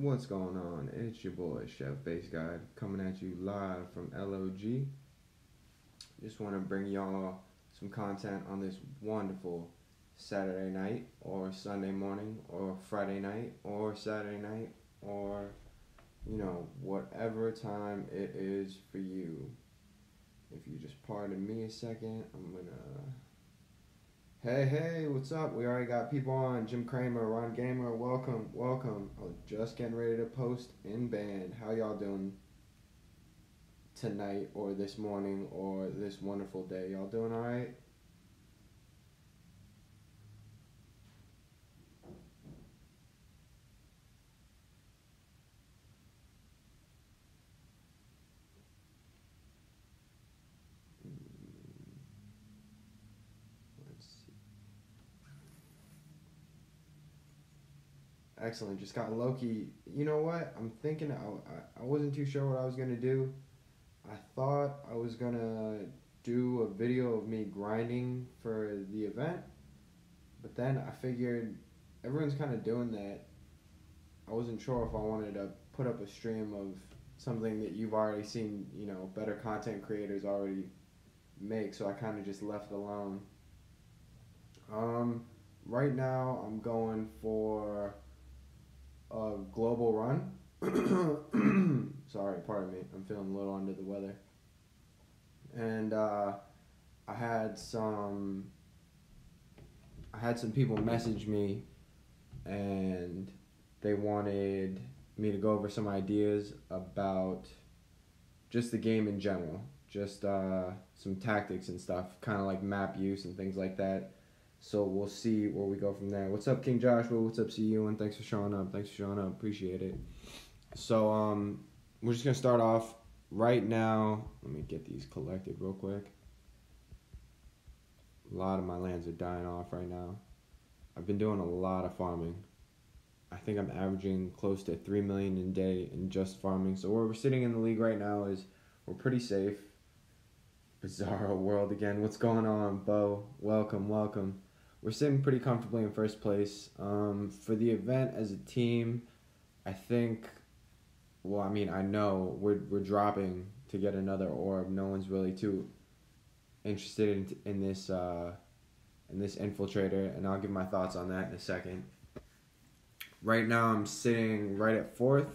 What's going on? It's your boy Chef Base Guide coming at you live from LOG. Just want to bring y'all some content on this wonderful Saturday night or Sunday morning or Friday night or Saturday night or whatever time it is for you. If you just pardon me a second, I'm gonna Hey, what's up? We already got people on. Jim Kramer, Ron Gamer, welcome. I was just getting ready to post in band. How y'all doing tonight or this morning or this wonderful day? Y'all doing alright? Let's see. Excellent. Just got Loki. You know what? I'm thinking I wasn't too sure what I was going to do. I thought I was going to do a video of me grinding for the event. But then I figured everyone's kind of doing that. I wasn't sure if I wanted to put up a stream of something that you've already seen, better content creators already make, so I kind of just left it alone. Right now I'm going for a global run. Sorry, pardon me. I'm feeling a little under the weather. And I had some people message me and they wanted me to go over some ideas about just the game in general, just some tactics and stuff, kind of like map use and things like that. So we'll see where we go from there. What's up, King Joshua? What's up, CU? And thanks for showing up. Appreciate it. So we're just gonna start off right now. Let me get these collected real quick. A lot of my lands are dying off right now. I've been doing a lot of farming. I think I'm averaging close to 3 million a day in just farming. So where we're sitting in the league right now is we're pretty safe. Bizarro world again. What's going on, Bo? Welcome. We're sitting pretty comfortably in first place. For the event as a team, I think, I know we're dropping to get another orb. No one's really too interested in this infiltrator, and I'll give my thoughts on that in a second. Right now I'm sitting right at 4th.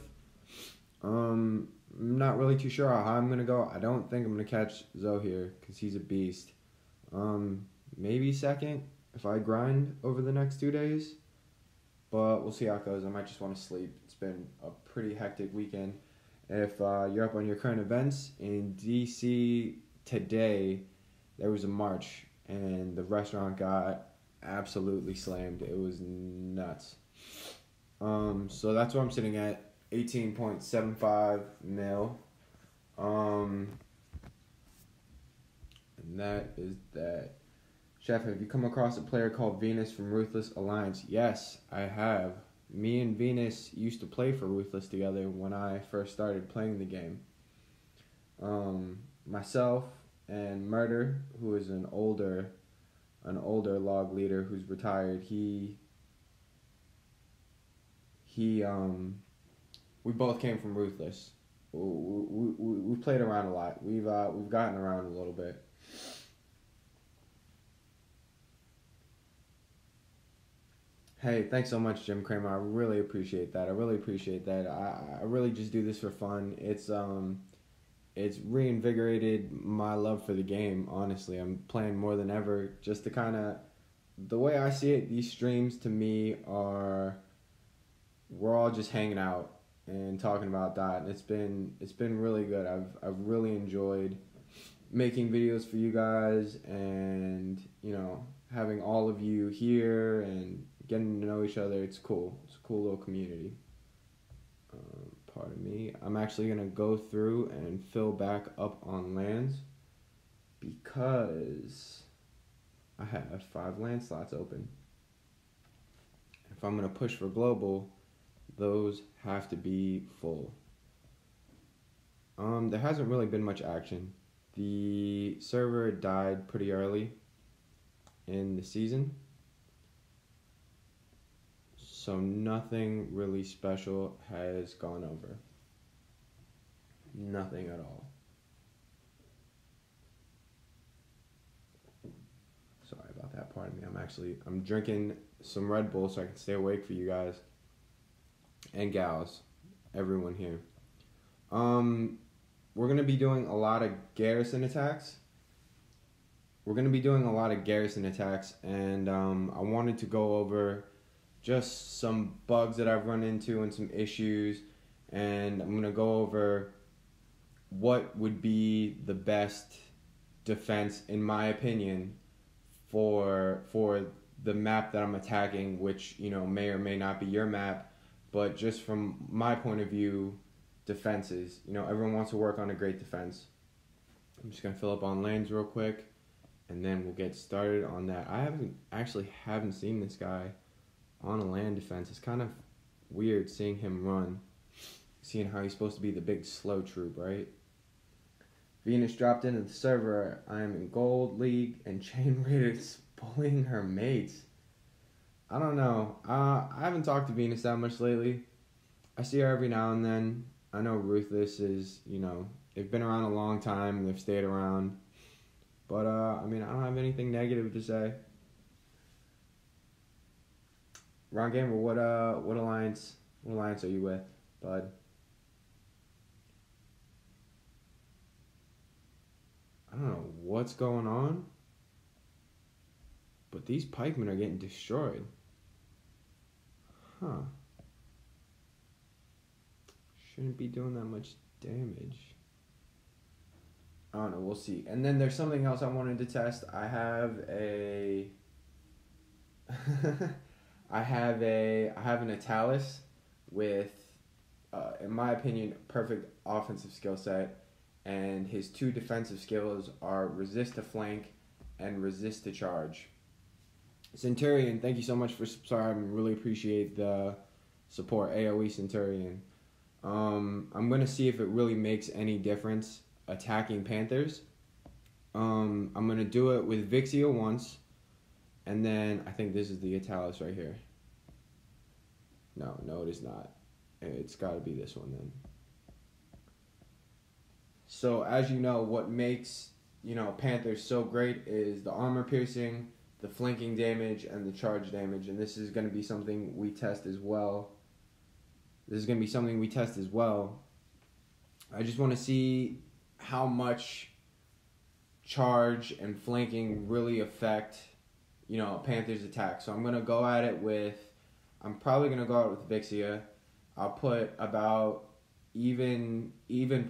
I'm not really too sure how I'm going to go. I don't think I'm going to catch Zoe here because he's a beast. Maybe 2nd if I grind over the next 2 days. But we'll see how it goes. I might just want to sleep. It's been a pretty hectic weekend. If you're up on your current events, in DC today there was a march and the restaurant got absolutely slammed. It was nuts. So that's where I'm sitting at, 18.75 mil. And that is that. Chef, have you come across a player called Venus from Ruthless Alliance? Yes, I have. Me and Venus used to play for Ruthless together when I first started playing the game. Myself and Murder, who is an older log leader who's retired, we both came from Ruthless. We played around a lot. We've gotten around a little bit. Hey, thanks so much, Jim Kramer. I really appreciate that. I really just do this for fun. It's reinvigorated my love for the game, honestly. I'm playing more than ever just to kind of, the way I see it, these streams to me are, we're all just hanging out and talking about that, and it's been really good. I've really enjoyed making videos for you guys and having all of you here and getting to know each other. It's cool. It's a cool little community. Pardon me. I'm actually gonna go through and fill back up on lands because I have 5 land slots open. If I'm gonna push for global, those have to be full. There hasn't really been much action. The server died pretty early in the season, So nothing really special has gone over. Nothing at all. Sorry about that, pardon me. I'm drinking some Red Bull so I can stay awake for you guys. And gals. Everyone here. We're going to be doing a lot of garrison attacks. And I wanted to go over just some bugs that I've run into and some issues, and I'm going to go over what would be the best defense, in my opinion, for the map that I'm attacking, which, may or may not be your map, but just from my point of view, defenses. Everyone wants to work on a great defense. I'm just going to fill up on lanes real quick, and then we'll get started on that. I haven't seen this guy on a land defense. It's kind of weird seeing him run, seeing how he's supposed to be the big slow troop, right? Venus dropped into the server. I am in Gold League, and Chain Raider's bullying her mates. I don't know. I haven't talked to Venus that much lately. I see her every now and then. I know Ruthless is, they've been around a long time and they've stayed around. But, I don't have anything negative to say. Ron Gamer, what alliance are you with, bud? I don't know what's going on, but these pikemen are getting destroyed. Huh. Shouldn't be doing that much damage. I don't know, we'll see. And then there's something else I wanted to test. I have an Italis with, in my opinion, perfect offensive skill set, and his 2 defensive skills are resist to flank and resist to charge. Centurion, thank you so much for subscribing. Really appreciate the support, AoE Centurion. I'm gonna see if it really makes any difference attacking Panthers. I'm gonna do it with Vixia once, and then I think this is the Italis right here. No, it is not. It's got to be this one then. So as you know, what makes Panthers so great is the armor piercing, the flanking damage, and the charge damage, and this is going to be something we test as well. I just want to see how much charge and flanking really affect, Panthers' attack. So I'm probably going to go at it with Vixia. I'll put about even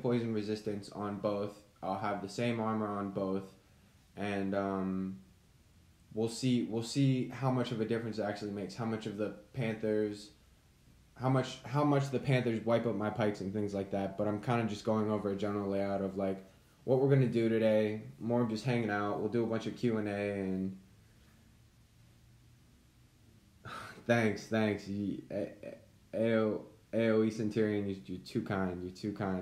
poison resistance on both. I'll have the same armor on both, and we'll see how much of a difference it actually makes. How much the Panthers wipe up my pikes and things like that. But I'm kind of just going over a general layout of like what we're gonna do today. More of just hanging out. We'll do a bunch of Q&A and thanks. AoE Centurion, you're too kind.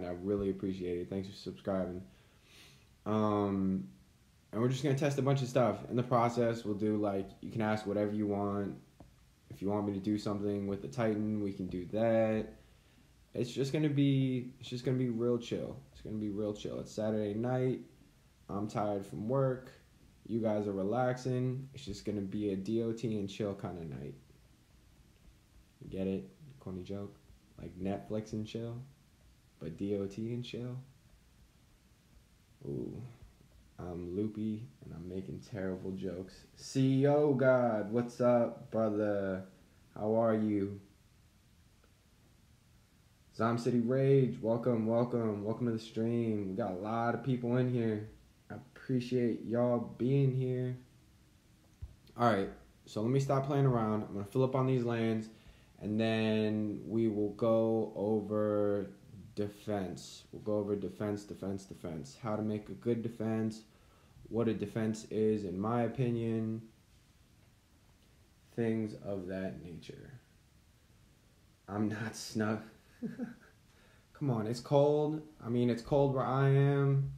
I really appreciate it. Thanks for subscribing. And we're just gonna test a bunch of stuff. In the process, we'll do you can ask whatever you want. If you want me to do something with the Titan, we can do that. It's just gonna be real chill. It's Saturday night. I'm tired from work. You guys are relaxing. It's just gonna be a DOT and chill kind of night. You get it? Corny joke. Like Netflix and chill, but DOT and chill. Ooh, I'm loopy and I'm making terrible jokes. CEO God, what's up, brother? How are you? Zom City Rage, welcome to the stream. We got a lot of people in here. I appreciate y'all being here. Alright, so let me stop playing around. I'm gonna fill up on these lands, and then we will go over defense. We'll go over defense. How to make a good defense, what a defense is in my opinion, things of that nature. I'm not snug. Come on, it's cold. It's cold where I am.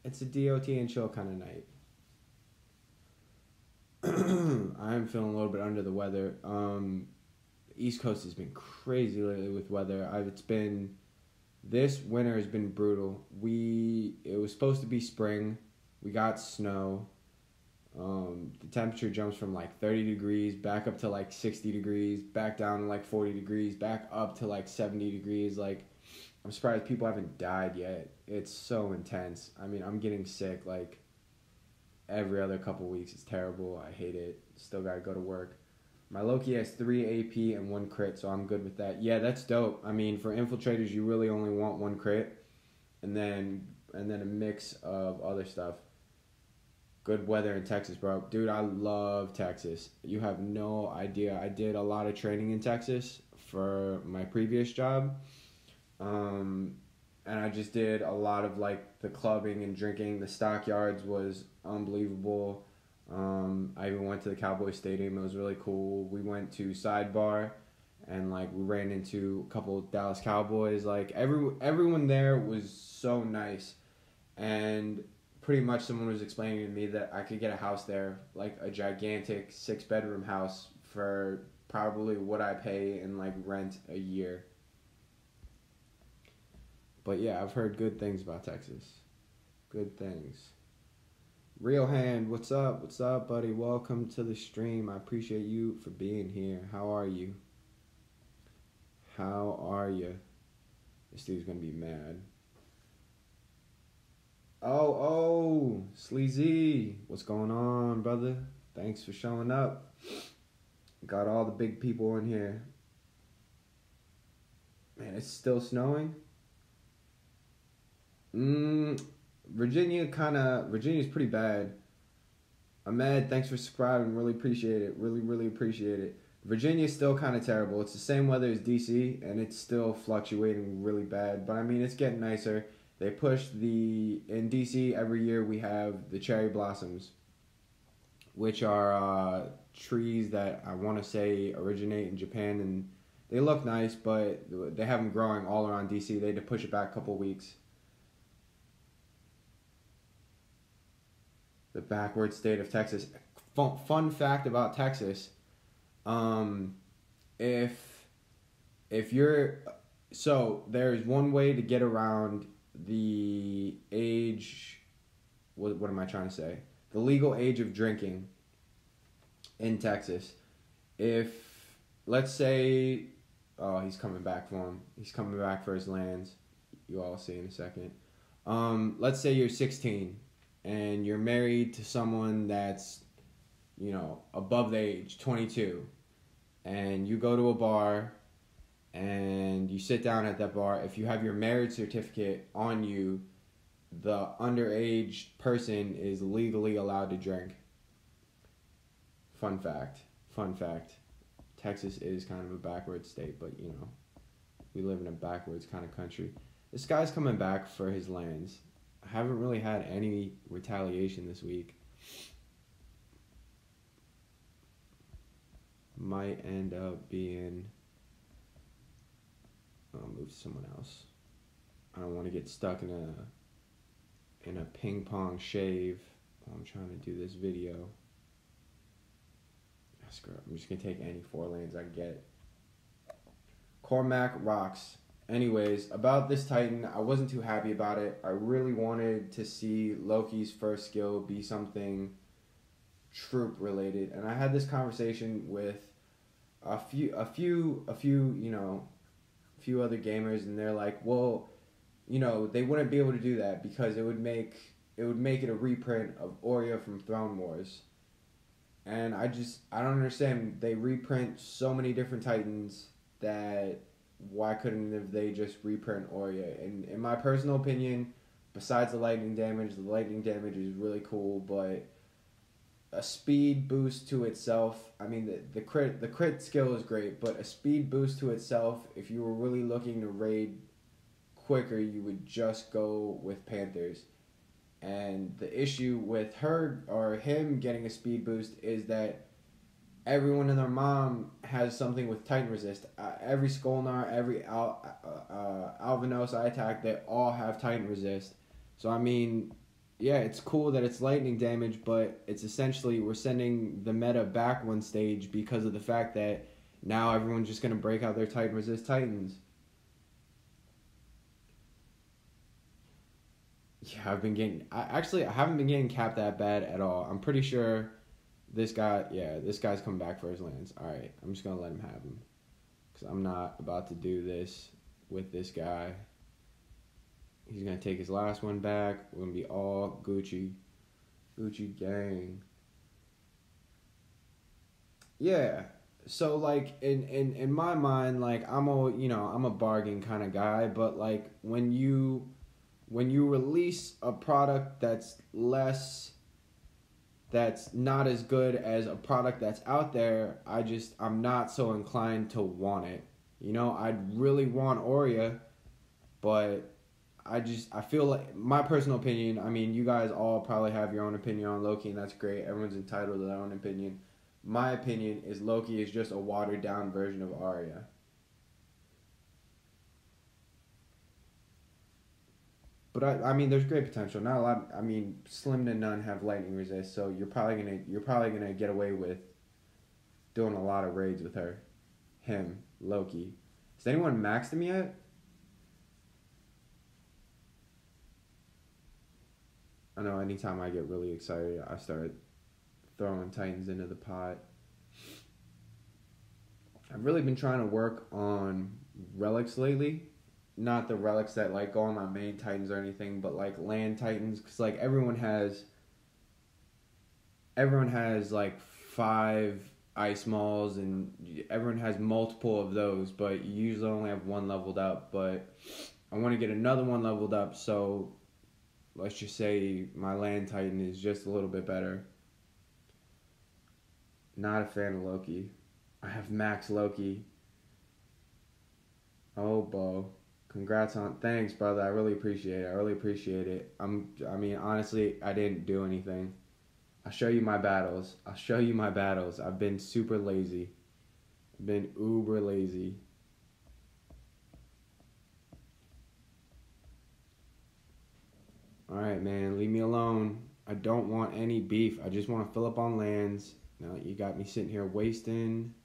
It's a DOT and chill kind of night. I am feeling a little bit under the weather. East Coast has been crazy lately with weather. This winter has been brutal. It was supposed to be spring. We got snow. The temperature jumps from like 30 degrees back up to like 60 degrees, back down to like 40 degrees, back up to like 70 degrees. Like, I'm surprised people haven't died yet. It's so intense. I mean, I'm getting sick like every other couple weeks. It's terrible. I hate it. Still gotta go to work. My Loki has 3 AP and 1 crit, so I'm good with that. Yeah, that's dope. I mean, for infiltrators, you really only want 1 crit, and then a mix of other stuff. Good weather in Texas, bro. Dude, I love Texas. You have no idea. I did a lot of training in Texas for my previous job. And I just did a lot of like the clubbing and drinking. The stockyards was unbelievable. I even went to the Cowboy Stadium. It was really cool. We went to Sidebar and like we ran into a couple of Dallas Cowboys. Like everyone there was so nice. And pretty much someone was explaining to me that I could get a house there, like a gigantic 6-bedroom house for probably what I pay in like rent a year. But yeah, I've heard good things about Texas. Good things. Real Hand, what's up? What's up, buddy? Welcome to the stream. I appreciate you for being here. How are you? How are you? This dude's gonna be mad. Oh, Sleazy. What's going on, brother? Thanks for showing up. Got all the big people in here. Man, it's still snowing? Virginia's pretty bad. Ahmed, thanks for subscribing. Really appreciate it. Really appreciate it. Virginia's still kind of terrible. It's the same weather as DC, and it's still fluctuating really bad. But I mean, it's getting nicer. They in DC every year we have the cherry blossoms, which are trees that I want to say originate in Japan, and they look nice, but they have them growing all around DC. They had to push it back a couple weeks. The backward state of Texas. Fun fact about Texas, there's one way to get around the age, what am I trying to say? The legal age of drinking in Texas. If, let's say, he's coming back for him. He's coming back for his lands. You all see in a second. Let's say you're 16 and you're married to someone that's, above the age, 22. And you go to a bar and you sit down at that bar. If you have your marriage certificate on you, the underage person is legally allowed to drink. Fun fact. Texas is kind of a backwards state, but we live in a backwards kind of country. This guy's coming back for his lands. I haven't really had any retaliation this week. Might end up being... I'll move to someone else. I don't want to get stuck in a ping pong shave while I'm trying to do this video. Screw it. I'm just going to take any 4 lanes I can get. Cormac rocks. Anyways, about this Titan, I wasn't too happy about it. I really wanted to see Loki's first skill be something troop related, and I had this conversation with a few other gamers, and they're like, well, they wouldn't be able to do that because it would make it a reprint of Orya from Throne Wars. And I don't understand. They reprint so many different Titans that why couldn't they just reprint Orya? And in my personal opinion, besides the lightning damage is really cool, but a speed boost to itself, I mean, the crit skill is great, but a speed boost to itself, if you were really looking to raid quicker, you would just go with Panthers. And the issue with her or him getting a speed boost is that everyone and their mom has something with Titan resist. Every Skolnar, every Alvinos I attack, they all have Titan resist. So I mean, yeah, it's cool that it's lightning damage, but it's essentially we're sending the meta back one stage because of the fact that now everyone's just going to break out their Titan resist Titans. Yeah, I haven't been getting capped that bad at all. I'm pretty sure this guy's coming back for his lands. All right, I'm just going to let him have him. Because I'm not about to do this with this guy. He's going to take his last one back. We're going to be all Gucci. Gucci gang. Yeah. So, like, in my mind, like, I'm a bargain kind of guy. But, like, when you release a product that's not as good as a product that's out there, I'm not so inclined to want it. You know, I'd really want Aurea, but I feel like, my personal opinion, I mean, you guys all probably have your own opinion on Loki, and that's great. Everyone's entitled to their own opinion. My opinion is Loki is just a watered down version of Aurea. But I mean, there's great potential. Not a lot. I mean, slim to none have lightning resist, so you're probably gonna get away with doing a lot of raids with him, Loki. Has anyone maxed him yet? I know. Anytime I get really excited, I start throwing Titans into the pot. I've really been trying to work on relics lately. Not the relics that like go on my main Titans or anything, but like land Titans, because like everyone has like 5 ice mauls, and everyone has multiple of those, but you usually only have one leveled up. But I want to get another one leveled up, so let's just say my land Titan is just a little bit better. Not a fan of Loki. I have max Loki. Oh, Bo. Thanks, brother. I really appreciate it. I mean, honestly, I didn't do anything. I'll show you my battles. I've been super lazy. I've been uber lazy. Alright, man. Leave me alone. I don't want any beef. I just want to fill up on lands. Now you got me sitting here wasting.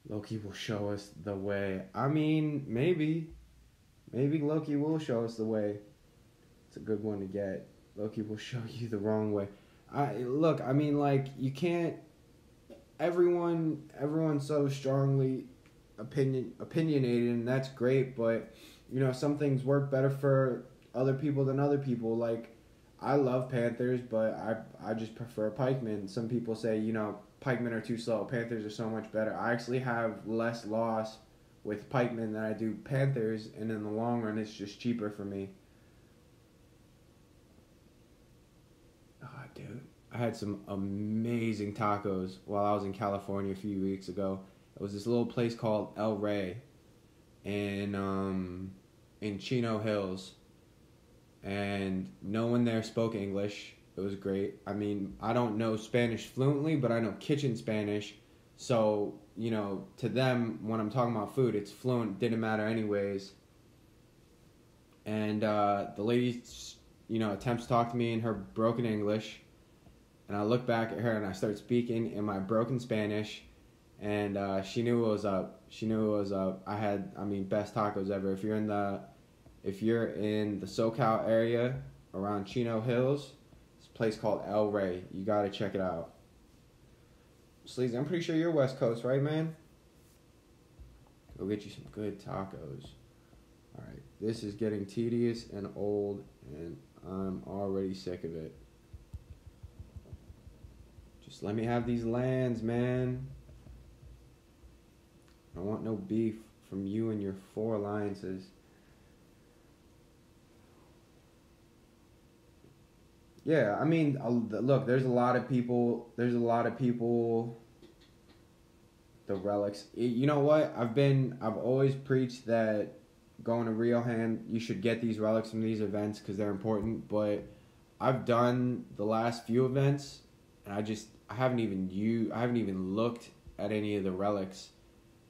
Loki will show us the way. I mean, maybe Loki will show us the way. It's a good one to get. Loki will show you the wrong way. I mean, like, you can't. Everyone's so strongly opinionated, and that's great. But you know, some things work better for other people than other people. Like, I love Panthers, but I just prefer pikemen. Some people say, you know, pikemen are too slow. Panthers are so much better. I actually have less loss with pikemen than I do Panthers, and in the long run, it's just cheaper for me. Oh, dude. I had some amazing tacos while I was in California a few weeks ago. It was this little place called El Rey in Chino Hills. And no one there spoke English. It was great. I mean, I don't know Spanish fluently, but I know kitchen Spanish. So, you know, to them, when I'm talking about food, it's fluent. Didn't matter anyways. And the lady, you know, attempts to talk to me in her broken English. And I look back at her and I start speaking in my broken Spanish. And she knew what was up. I had, best tacos ever. If you're in the SoCal area around Chino Hills, it's a place called El Rey. You gotta check it out. Sleazy, I'm pretty sure you're West Coast, right, man? Go get you some good tacos. Alright, this is getting tedious and old, and I'm already sick of it. Just let me have these lands, man. I don't want no beef from you and your 4 alliances. Yeah, I mean, look, there's a lot of people, the relics. You know what? I've always preached that going to Rio Hand, you should get these relics from these events because they're important, but I've done the last few events and I haven't even looked at any of the relics,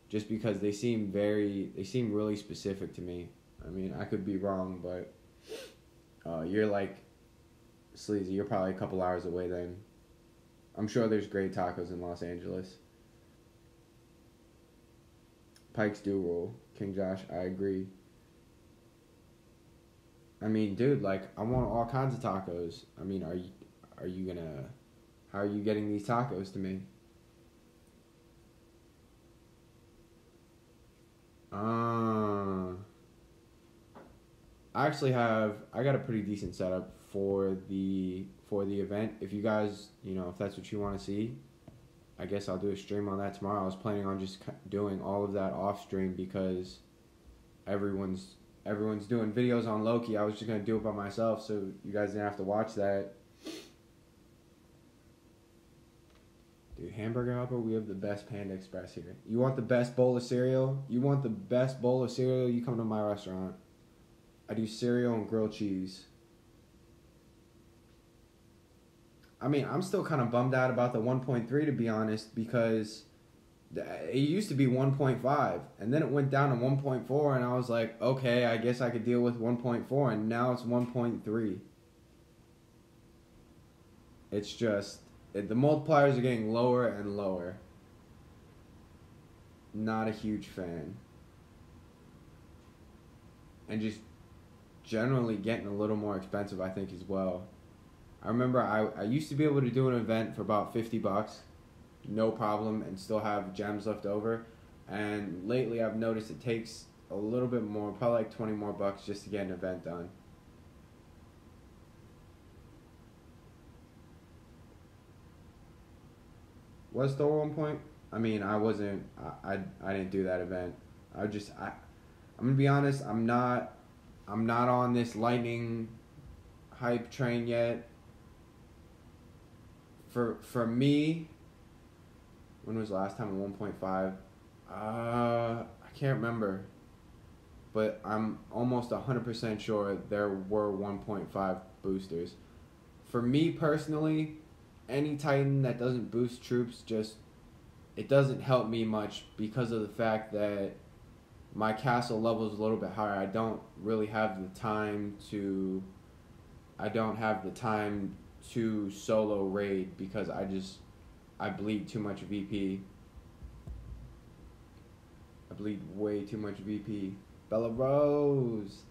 just because they seem really specific to me. I mean, I could be wrong, but you're like, Sleazy, you're probably a couple hours away then. I'm sure there's great tacos in Los Angeles. Pikes do rule. King Josh, I agree. I mean, dude, like, I want all kinds of tacos. I mean, how are you getting these tacos to me? I got a pretty decent setup for the event. If you guys, if that's what you want to see, I guess I'll do a stream on that tomorrow. I was planning on just doing all of that off stream because everyone's doing videos on Loki. I was just gonna do it by myself, so you guys didn't have to watch that. Dude, Hamburger Helper, we have the best Panda Express here. You want the best bowl of cereal? You come to my restaurant. I do cereal and grilled cheese. I mean, I'm still kind of bummed out about the 1.3, to be honest, because it used to be 1.5, and then it went down to 1.4, and I was like, okay, I guess I could deal with 1.4, and now it's 1.3. It's just, the multipliers are getting lower and lower. Not a huge fan. And just generally getting a little more expensive, I think, as well. I remember I used to be able to do an event for about $50, no problem, and still have gems left over. And lately I've noticed it takes a little bit more, probably like 20 more bucks just to get an event done. Was Thor 1 point? I mean, I didn't do that event. I'm gonna be honest, I'm not on this lightning hype train yet. For me, when was the last time at 1.5? I can't remember. But I'm almost 100% sure there were 1.5 boosters. For me personally, any Titan that doesn't boost troops, it doesn't help me much because of the fact that my castle level is a little bit higher. I don't have the time to solo raid because I bleed too much VP. I bleed way too much VP. Bella Rose,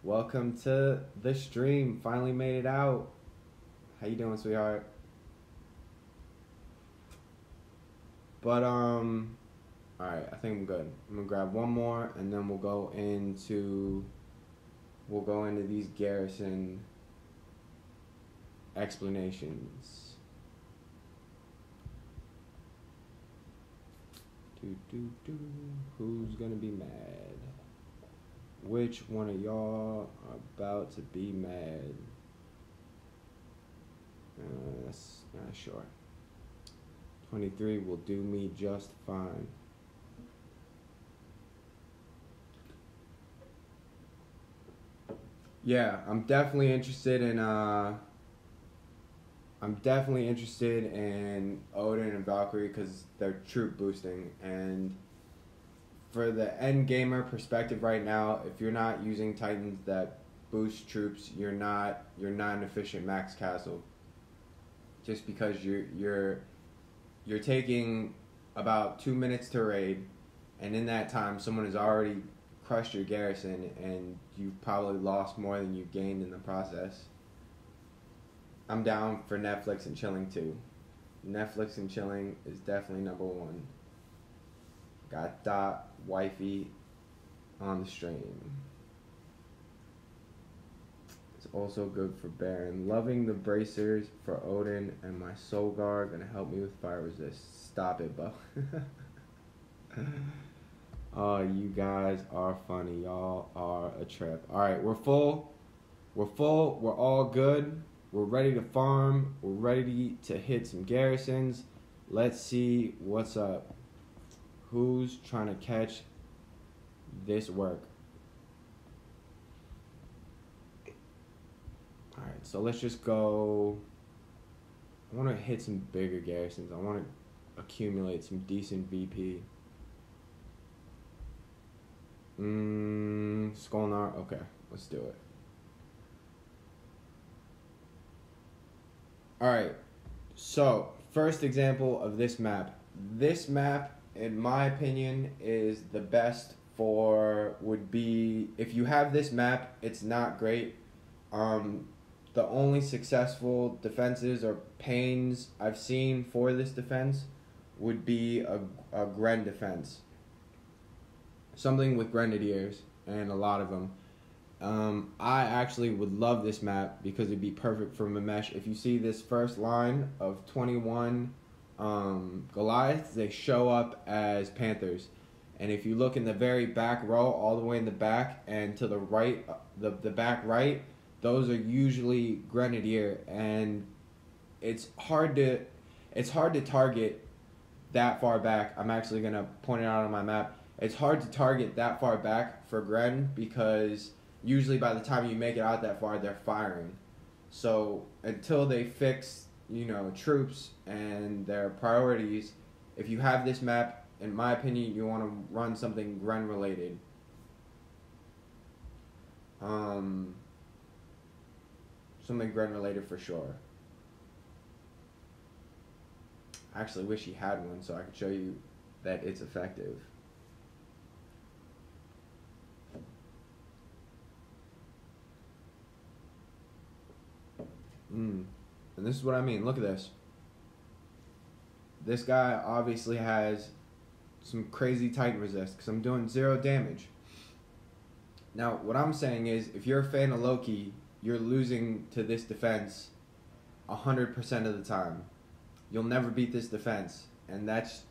welcome to the stream. Finally made it out. How you doing, sweetheart? But alright, I think I'm good. I'm gonna grab one more and then we'll go into these garrison explanations. Who's gonna be mad? Which one of y'all are about to be mad? That's not sure. 23 will do me just fine. Yeah, I'm definitely interested in Odin and Valkyrie because they're troop boosting, and for the end gamer perspective right now, if you're not using Titans that boost troops, you're not an efficient max castle. Just because you're taking about 2 minutes to raid, and in that time someone has already crushed your garrison and you've probably lost more than you've gained in the process. I'm down for Netflix and chilling too. Netflix and chilling is definitely number one. Got Dot, Wifey on the stream. It's also good for Baron. Loving the bracers for Odin and my Soul Guard gonna help me with fire resist. Stop it, Bo. Oh, you guys are funny. Y'all are a trip. Alright, we're full. We're all good. We're ready to farm. We're ready to hit some garrisons. Let's see what's up. Who's trying to catch this work? Alright, so let's just go. I want to hit some bigger garrisons. I want to accumulate some decent VP. Skolnar. Okay, let's do it. Alright, so first example of this map. This map, in my opinion, is the best would be, if you have this map, it's not great. The only successful defenses or pains I've seen for this defense would be a Gren defense. Something with Grenadiers, and a lot of them. I actually would love this map because it'd be perfect for Mamesh. If you see this first line of 21 Goliaths, they show up as Panthers. And if you look in the very back row, all the way in the back and to the right, the back right, those are usually Grenadier, and it's hard to target that far back. I'm actually gonna point it out on my map. It's hard to target that far back for Gren because usually by the time you make it out that far, they're firing. So until they fix, troops and their priorities, if you have this map, in my opinion, you want to run something Gren related. Something Gren related for sure. I actually wish he had one so I could show you that it's effective. And this is what I mean. Look at this. This guy obviously has some crazy Titan resist because I'm doing 0 damage. Now, what I'm saying is, if you're a fan of Loki, you're losing to this defense 100% of the time. You'll never beat this defense, and that's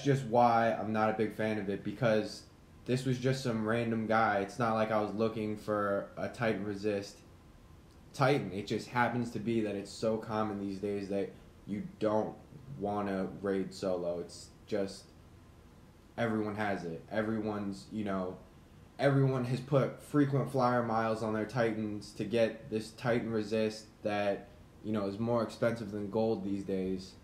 just why I'm not a big fan of it, because this was just some random guy. It's not like I was looking for a Titan resist Titan. It just happens to be that it's so common these days that you don't want to raid solo. It's just everyone has it. Everyone has put frequent flyer miles on their Titans to get this Titan resist that, is more expensive than gold these days.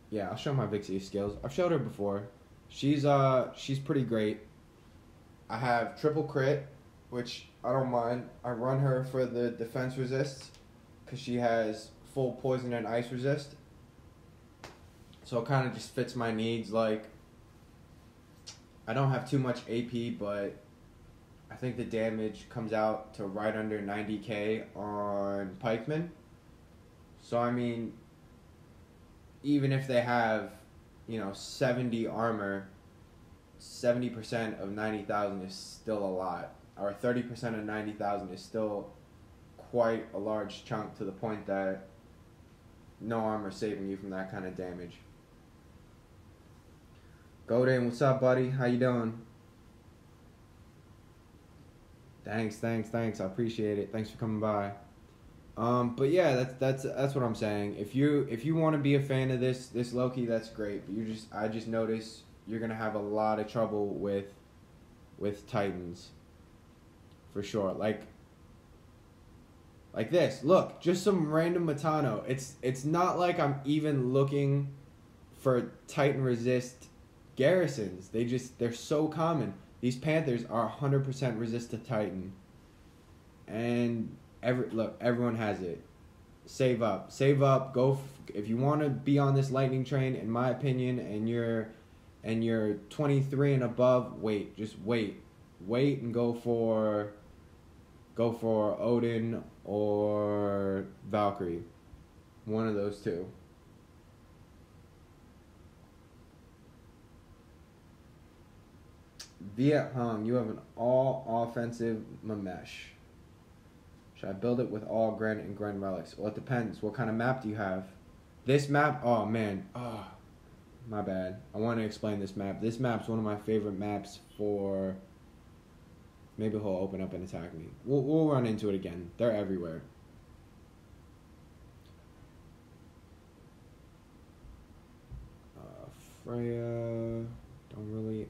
Yeah, I'll show my Vixia skills. I've showed her before. She's pretty great. I have triple crit, which I don't mind. I run her for the defense resist because she has full poison and ice resist. So it kind of just fits my needs. Like, I don't have too much AP, but I think the damage comes out to right under 90k on pikemen. So, I mean, even if they have, 70 armor, 70% of 90,000 is still a lot. Or 30% of 90,000 is still quite a large chunk, to the point that no armor saving you from that kind of damage. Godin, what's up, buddy? How you doing? Thanks. I appreciate it. Thanks for coming by. But yeah, that's what I'm saying. If you want to be a fan of this Loki, that's great. But I just noticed you're gonna have a lot of trouble with Titans, for sure. Like this. Look, just some random Matano. It's not like I'm even looking for Titan resist garrisons. They're so common. These Panthers are 100% resist to Titan. And everyone has it. Save up. Go if you want to be on this lightning train, in my opinion, and you're 23 and above, wait and go for Odin or Valkyrie. One of those two. Viet Hong, you have an all-offensive Mamesh. Should I build it with all Gren and Gren relics? Well, it depends. What kind of map do you have? This map? Oh, man. Oh, my bad. I want to explain this map. This map's one of my favorite maps for... Maybe he'll open up and attack me. We'll run into it again. They're everywhere. Freya... I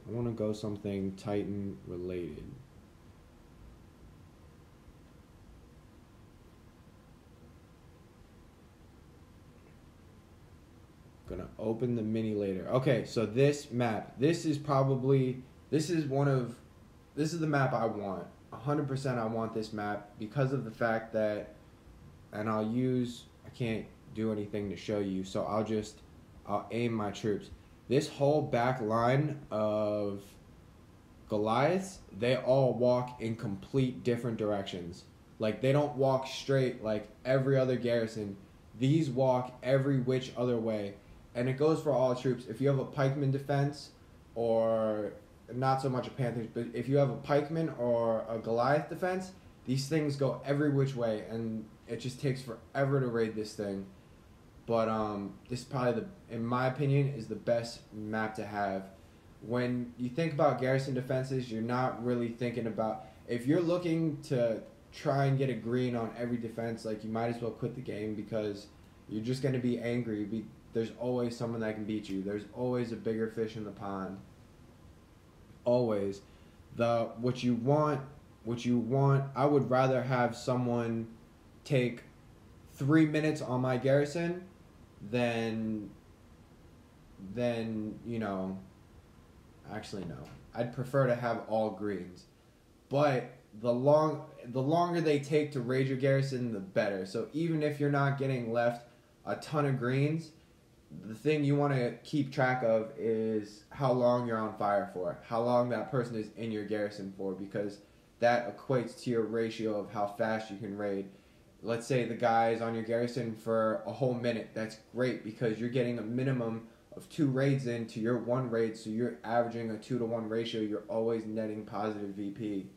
want to go something Titan related. gonna open the mini later. Okay, so this map, this is the map I want. 100% I want this map because of the fact that, and I can't do anything to show you, so I'll aim my troops. This whole back line of Goliaths, they all walk in complete different directions. Like, they don't walk straight like every other garrison. These walk every which other way. And it goes for all troops. If you have a pikeman defense, or not so much a Panthers, but if you have a pikeman or a Goliath defense, these things go every which way, and it just takes forever to raid this thing. But this is probably, in my opinion, is the best map to have. When you think about garrison defenses, you're not really thinking about, if you're looking to try and get a green on every defense, like, you might as well quit the game, because you're just going to be angry. There's always someone that can beat you. There's always a bigger fish in the pond. Always. What you want, I would rather have someone take 3 minutes on my garrison than actually no. I'd prefer to have all greens. But the longer they take to raid your garrison, the better. So even if you're not getting left a ton of greens, the thing you want to keep track of is how long you're on fire for, how long that person is in your garrison for, because that equates to your ratio of how fast you can raid. Let's say the guy is on your garrison for a whole minute. That's great, because you're getting a minimum of 2 raids into your 1 raid, so you're averaging a 2-to-1 ratio. You're always netting positive VP.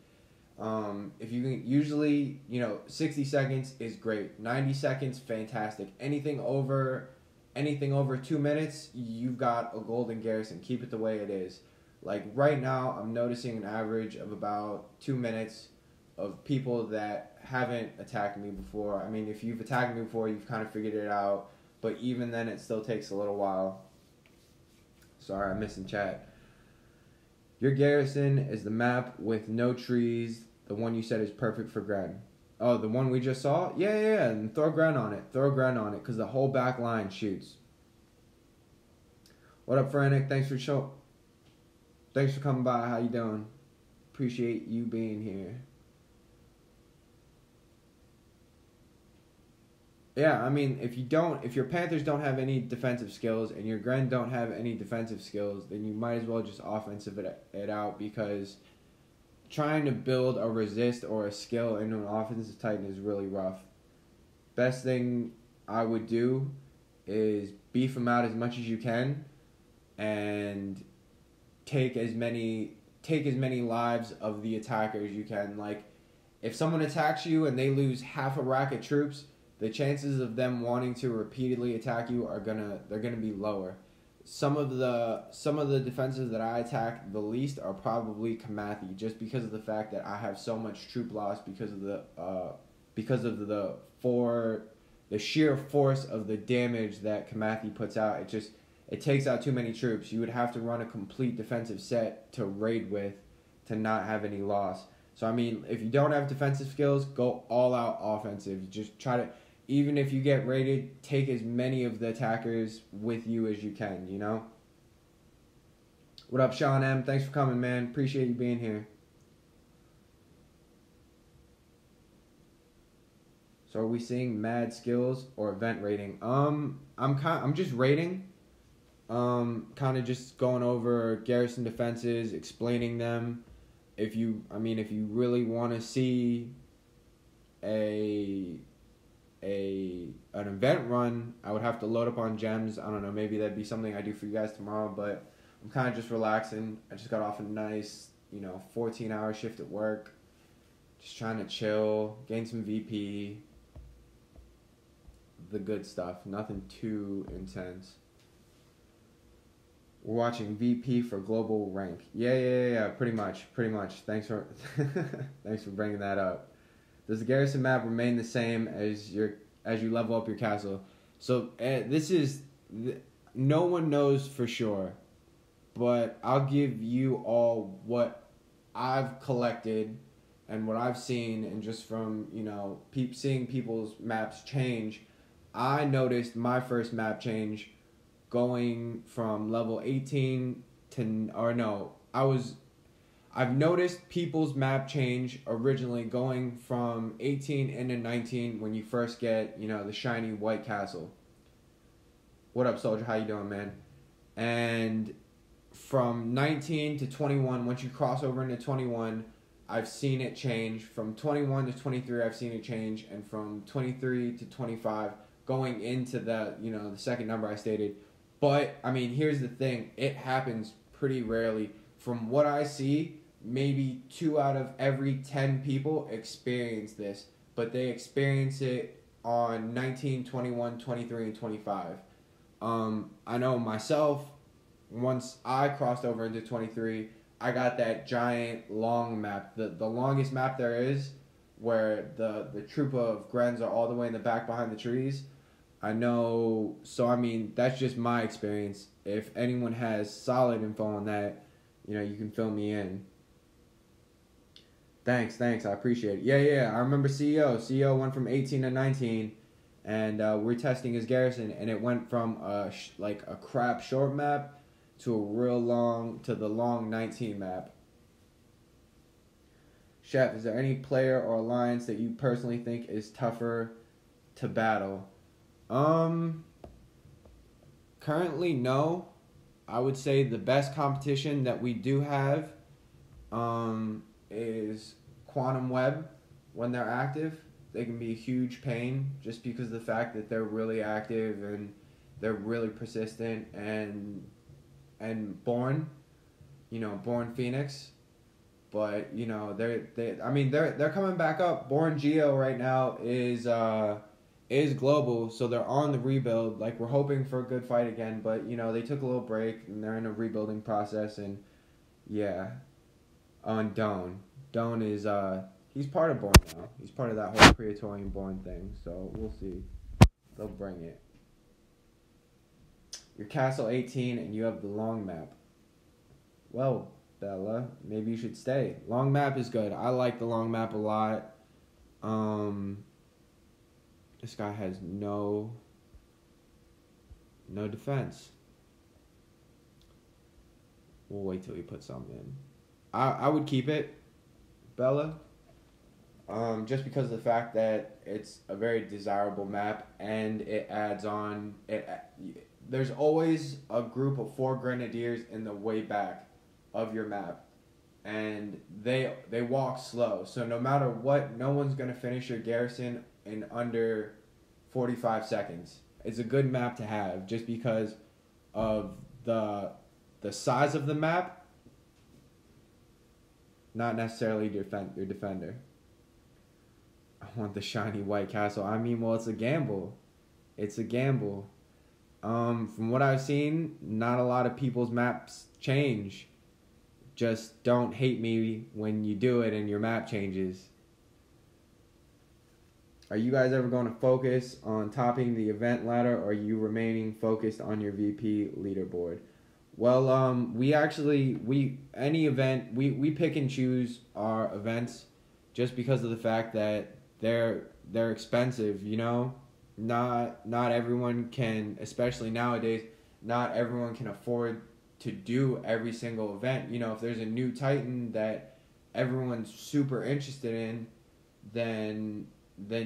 If you can, usually, 60 seconds is great. 90 seconds, fantastic. Anything over 2 minutes, you've got a golden garrison. Keep it the way it is. Like, right now, I'm noticing an average of about 2 minutes of people that haven't attacked me before. I mean, if you've attacked me before, you've kind of figured it out. But even then, it still takes a little while. Sorry, I'm missing chat. Your garrison is the map with no trees. The one you said is perfect for Gren. Oh, the one we just saw? Yeah. And throw Gren on it. Because the whole back line shoots. What up, Frantic? Thanks for coming by. How you doing? Appreciate you being here. Yeah, I mean, if your Panthers don't have any defensive skills and your Gren don't have any defensive skills, then you might as well just offensive it out, because trying to build a resist or a skill into an offensive titan is really rough. Best thing I would do is beef them out as much as you can and take as many lives of the attacker as you can. Like, if someone attacks you and they lose half a rack of troops, the chances of them wanting to repeatedly attack you they're gonna be lower. Some of the defenses that I attack the least are probably Kamathi, just because of the fact that I have so much troop loss because of the sheer force of the damage that Kamathi puts out. It takes out too many troops. You would have to run a complete defensive set to raid with to not have any loss. So I mean, if you don't have defensive skills, go all out offensive. Just try to, even if you get raided, take as many of the attackers with you as you can, What up, Sean M? Thanks for coming, man. Appreciate you being here. So are we seeing mad skills or event rating? I'm just rating. Kind of just going over garrison defenses, explaining them. If you really want to see an event run, I would have to load up on gems. I don't know, maybe that'd be something I do for you guys tomorrow, but I'm kind of just relaxing. I just got off a nice, 14-hour shift at work. Just trying to chill, gain some VP. The good stuff, nothing too intense. We're watching VP for global rank. Yeah, pretty much. Thanks for bringing that up. Does the garrison map remain the same as you level up your castle? So no one knows for sure, but I'll give you all what I've collected and what I've seen, and just from seeing people's maps change. I noticed my first map change going from level 18 to, or no, I've noticed people's map change originally going from 18 into 19 when you first get, the shiny white castle. What up, soldier? How you doing, man? And from 19 to 21, once you cross over into 21, I've seen it change. From 21 to 23, I've seen it change. And from 23 to 25, going into the second number I stated. But, I mean, here's the thing. It happens pretty rarely. From what I see, maybe 2 out of every 10 people experience this. But they experience it on 19, 21, 23, and 25. I know myself, once I crossed over into 23, I got that giant long map, the longest map there is, where the troop of Grens are all the way in the back behind the trees. I know, so I mean, that's just my experience. If anyone has solid info on that, you can fill me in. Thanks, I appreciate it. Yeah, I remember CEO. CEO went from 18 to 19, and we're testing his garrison, and it went from a crap short map to the long 19 map. Chef, is there any player or alliance that you personally think is tougher to battle? Currently, no. I would say the best competition that we do have is Quantum Web. When they're active, they can be a huge pain just because of the fact that they're really active and they're really persistent, and Born Phoenix, but they're coming back up. Born Geo right now is global, so they're on the rebuild. Like, we're hoping for a good fight again, but they took a little break and they're in a rebuilding process. And yeah, on Doan is he's part of Born now. He's part of that whole Praetorian Born thing, so we'll see. They'll bring it. You're Castle 18 and you have the long map. Well, Bella, maybe you should stay. Long map is good. I like the long map a lot. This guy has no defense. We'll wait till he puts something in. I would keep it, Bella. Just because of the fact that it's a very desirable map and it adds on there's always a group of 4 grenadiers in the way back of your map, and they walk slow. So no matter what, no one's gonna finish your garrison in under 45 seconds. It's a good map to have just because of the size of the map, not necessarily your defender. I want the shiny white castle. I mean, well, it's a gamble. From what I've seen, not a lot of people's maps change. Just don't hate me when you do it and your map changes. Are you guys ever going to focus on topping the event ladder, or are you remaining focused on your VP leaderboard? Well, we pick and choose our events just because of the fact that they're expensive, Not everyone can, especially nowadays, not everyone can afford to do every single event. If there's a new Titan that everyone's super interested in, then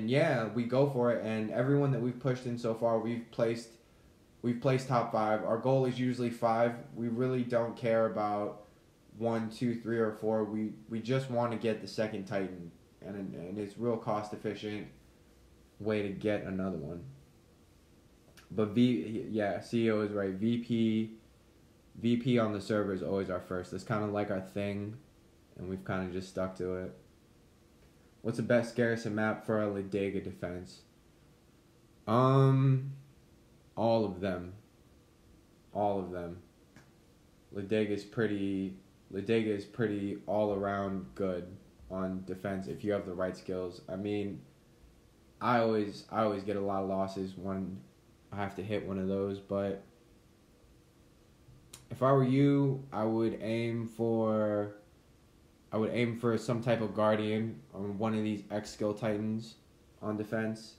yeah, we go for it. And everyone that we've pushed in so far, we've placed top 5. Our goal is usually 5. We really don't care about 1, 2, 3, or 4. We just want to get the second Titan, and it's real cost efficient way to get another one. But CEO is right. VP on the server is always our first. That's kind of like our thing, and we've kind of just stuck to it. What's the best garrison map for a Ladega defense? All of them. Ladega is pretty all around good on defense if you have the right skills. I mean, I always get a lot of losses when I have to hit one of those, but if I were you, I would aim for some type of guardian on one of these X skill titans on defense.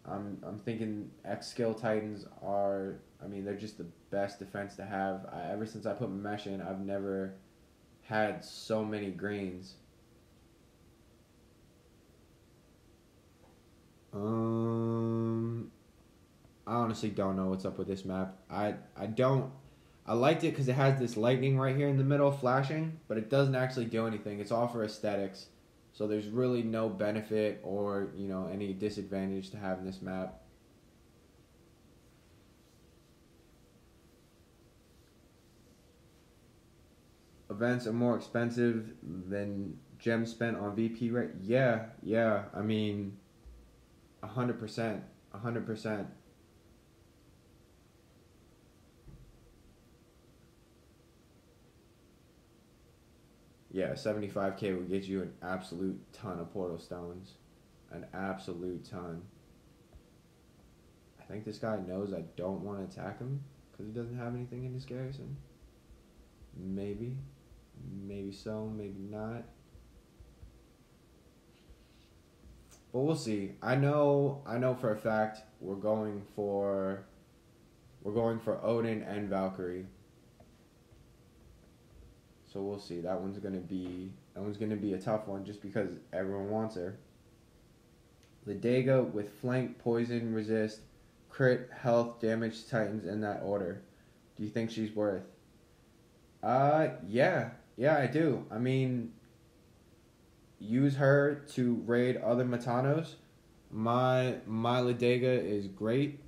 I'm thinking X skill Titans are. I mean, they're just the best defense to have. Ever since I put my mesh in, I've never had so many greens. I honestly don't know what's up with this map. I don't. I liked it because it has this lightning right here in the middle flashing, but it doesn't actually do anything. It's all for aesthetics. So there's really no benefit or, any disadvantage to having this map. Events are more expensive than gems spent on VP, right? Yeah. I mean, 100%. 100%. Yeah, 75k would get you an absolute ton of portal stones. An absolute ton. I think this guy knows I don't want to attack him because he doesn't have anything in his garrison. Maybe. Maybe so, maybe not. But we'll see. I know for a fact we're going for Odin and Valkyrie. So we'll see. That one's gonna be a tough one just because everyone wants her. Lidega with flank, poison, resist, crit, health, damage, Titans in that order. Do you think she's worth? Yeah, I do. I mean, use her to raid other Matanos. My Lidega is great.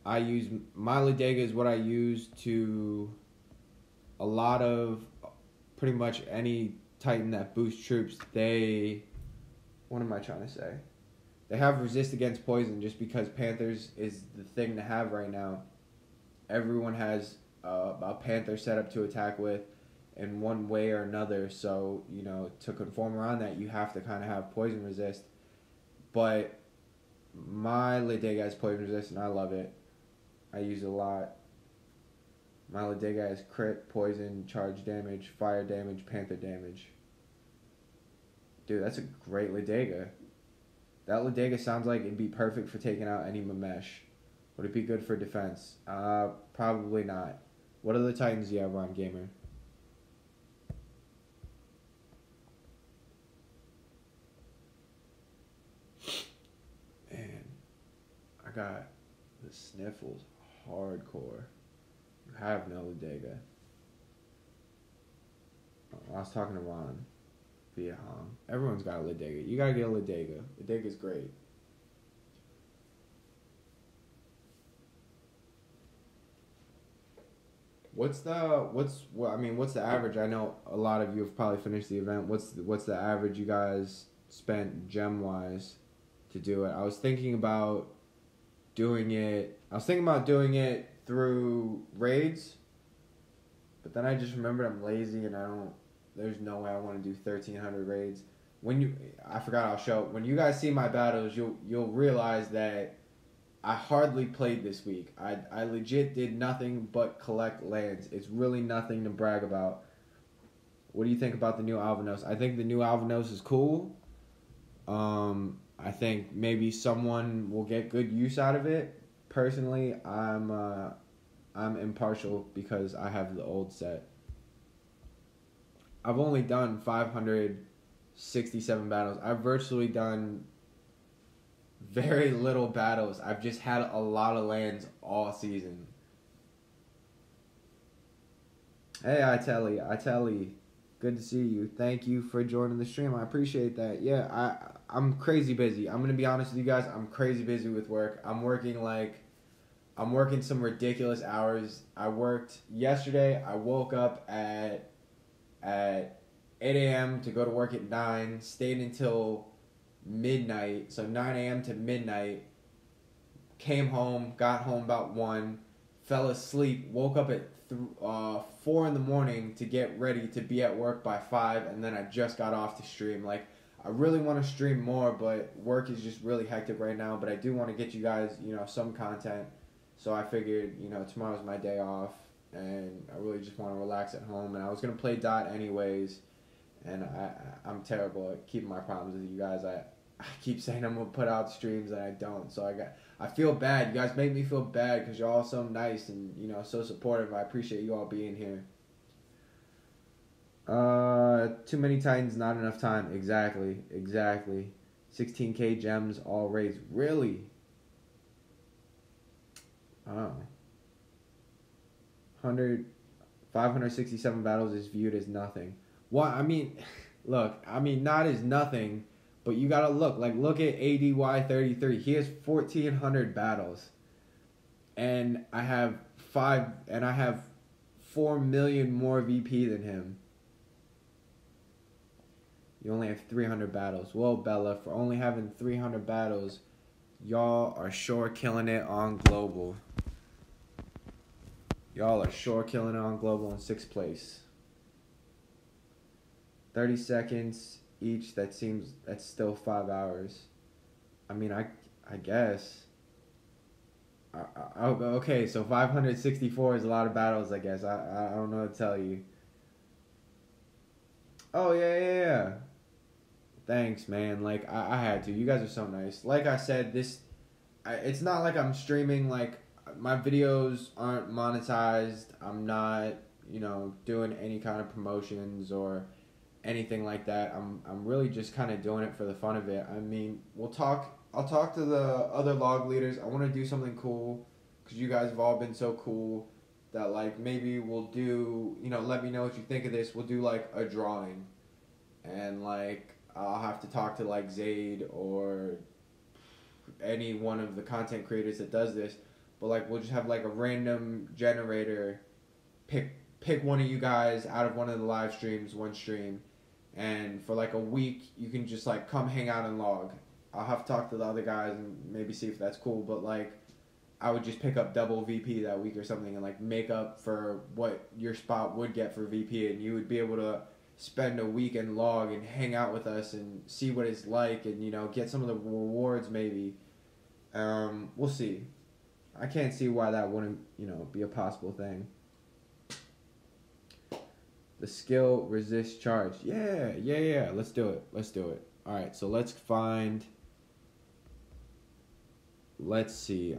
My Lidega is what I use to a lot of pretty much any Titan that boosts troops. What am I trying to say? They have resist against poison just because Panthers is the thing to have right now. Everyone has a Panther set up to attack with in one way or another. So, to conform around that, you have to kind of have poison resist. But my Lidega has poison resist, and I love it. I use it a lot. My Lidega has crit, poison, charge damage, fire damage, Panther damage. Dude, that's a great Lidega. That Lidega sounds like it'd be perfect for taking out any Mamesh. Would it be good for defense? Probably not. What other Titans do you have on, Gamer? Man, I got the sniffles hardcore. You have no Lidega. I was talking to Ron via Hong. Everyone's got a Lidega. You gotta get a Lidega. Lidega's great. What's the average? I know a lot of you have probably finished the event. What's the average you guys spent gem wise to do it? I was thinking about doing it through raids, but then I just remembered I'm lazy and there's no way I want to do 1,300 raids. I forgot I'll show. When you guys see my battles, you'll realize that I hardly played this week. I legit did nothing but collect lands. It's really nothing to brag about. What do you think about the new Alvanos? I think the new Alvanos is cool. I think maybe someone will get good use out of it. Personally, I'm impartial because I have the old set. I've only done 567 battles. I've virtually done very little battles. I've just had a lot of lands all season. Hey, Itelli. Good to see you. Thank you for joining the stream. I appreciate that. Yeah, I'm crazy busy. I'm going to be honest with you guys. I'm crazy busy with work. I'm working some ridiculous hours. I worked yesterday. I woke up at 8 a.m. to go to work at 9. Stayed until midnight. So 9 a.m. to midnight. Came home. Got home about 1. Fell asleep. Woke up at 4 in the morning to get ready to be at work by 5. And then I just got off to stream. I really want to stream more, but work is just really hectic right now. But I do want to get you guys, some content. So I figured, tomorrow's my day off, and I really just want to relax at home. And I was going to play Dot anyways, and I'm terrible at keeping my promises with you guys. I I keep saying I'm gonna put out streams and I don't. So I feel bad. You guys make me feel bad because y'all all so nice and so supportive. I appreciate you all being here. Too many Titans, not enough time. Exactly. 16k gems, all raids. Really? Oh. 567 battles is viewed as nothing. What? I mean, look. I mean, not as nothing, but you gotta look. Like, look at ADY33. He has 1,400 battles, and I have 4 million more VP than him. You only have 300 battles. Well, Bella, for only having 300 battles, y'all are sure killing it on Global. Y'all are sure killing it on Global in 6th place. 30 seconds each, that's still 5 hours. I mean, I guess. Okay, so 564 is a lot of battles, I guess. I don't know what to tell you. Oh, yeah. Thanks, man. Like, I had to. You guys are so nice. Like I said, it's not like I'm streaming, like, my videos aren't monetized. I'm not, doing any kind of promotions or anything like that. I'm really just kind of doing it for the fun of it. I mean, I'll talk to the other log leaders. I want to do something cool because you guys have all been so cool that, like, maybe we'll do, let me know what you think of this. We'll do, like, a drawing. And, like, I'll have to talk to, like, Zaid or any one of the content creators that does this. But, like, we'll just have, like, a random generator. Pick one of you guys out of one of the live streams, one stream. And for, like, a week, you can just, like, come hang out and log. I'll have to talk to the other guys and maybe see if that's cool. But, like, I would just pick up double VP that week or something and, like, make up for what your spot would get for VP. And you would be able to spend a week and log and hang out with us and see what it's like and, get some of the rewards maybe. We'll see. I can't see why that wouldn't, be a possible thing. The skill resist charge. Yeah. Let's do it. Alright, so let's see.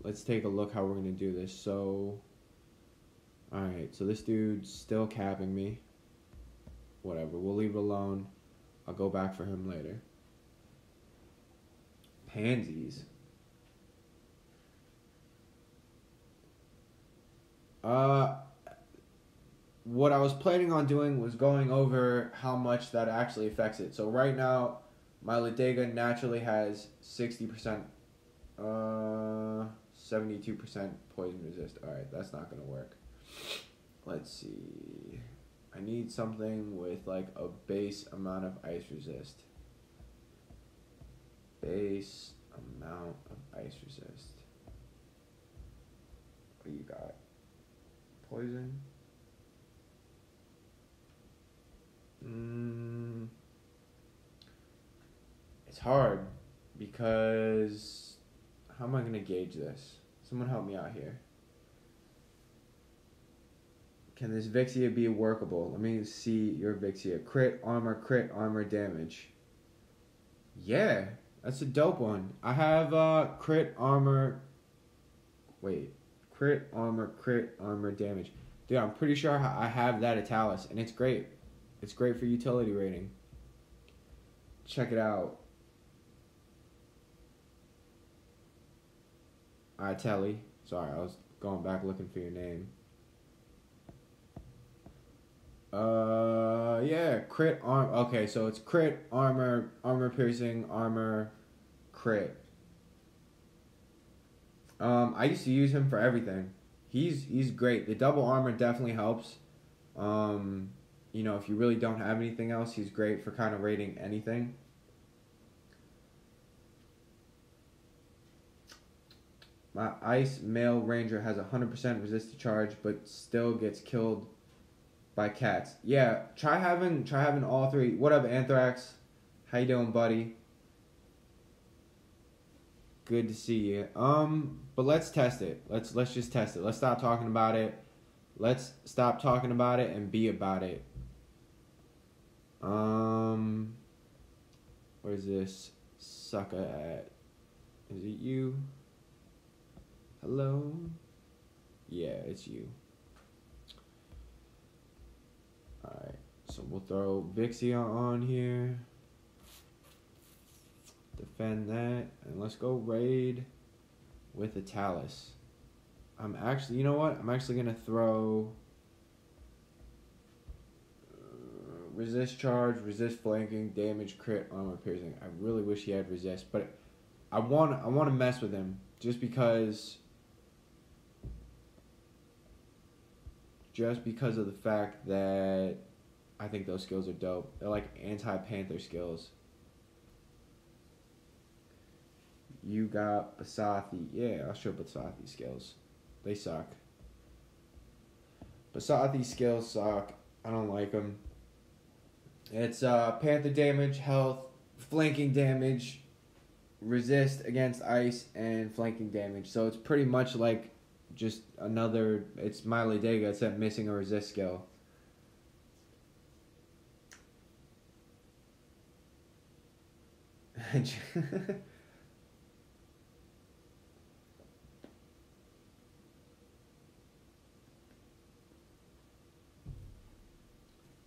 Let's take a look how we're going to do this. So, alright, so this dude's still capping me. Whatever, we'll leave it alone. I'll go back for him later. Pansies. What I was planning on doing was going over how much that actually affects it. So right now, my Ladega naturally has 60%, 72% poison resist. Alright, that's not going to work. Let's see. I need something with like a base amount of ice resist. Base amount of ice resist. What do you got? Poison? It's hard because how am I going to gauge this? Someone help me out here. Can this Vixia be workable? Let me see your Vixia. Crit armor damage. Yeah, that's a dope one. I have crit armor damage. Dude, I'm pretty sure I have that at Talus, and it's great. It's great for utility rating. Check it out. Alright, Telly. Sorry, I was going back looking for your name. Yeah, crit arm. Okay, so it's crit, armor piercing, armor, crit. I used to use him for everything. He's great. The double armor definitely helps. If you really don't have anything else, he's great for kind of rating anything. My Ice Male Ranger has 100% resist to charge, but still gets killed by cats. Yeah, try having all three. What up, Anthrax? How you doing, buddy? Good to see you. But let's test it. Let's just test it. Let's stop talking about it. Let's stop talking about it and be about it. Where's this sucker at? Is it you? Hello? Yeah, it's you. Alright, so we'll throw Vixia on here. Defend that. And let's go raid with a Talus. You know what? I'm actually going to throw resist charge, resist flanking, damage, crit, armor piercing. I really wish he had resist, but I want to mess with him just because of the fact that I think those skills are dope. They're like anti-Panther skills. You got Basathi. Yeah, I'll show Basathi skills. They suck. Basathi skills suck. I don't like them. It's Panther damage, health, flanking damage, resist against ice, and flanking damage. So it's pretty much like just another... It's Miley Dega, except missing a resist skill.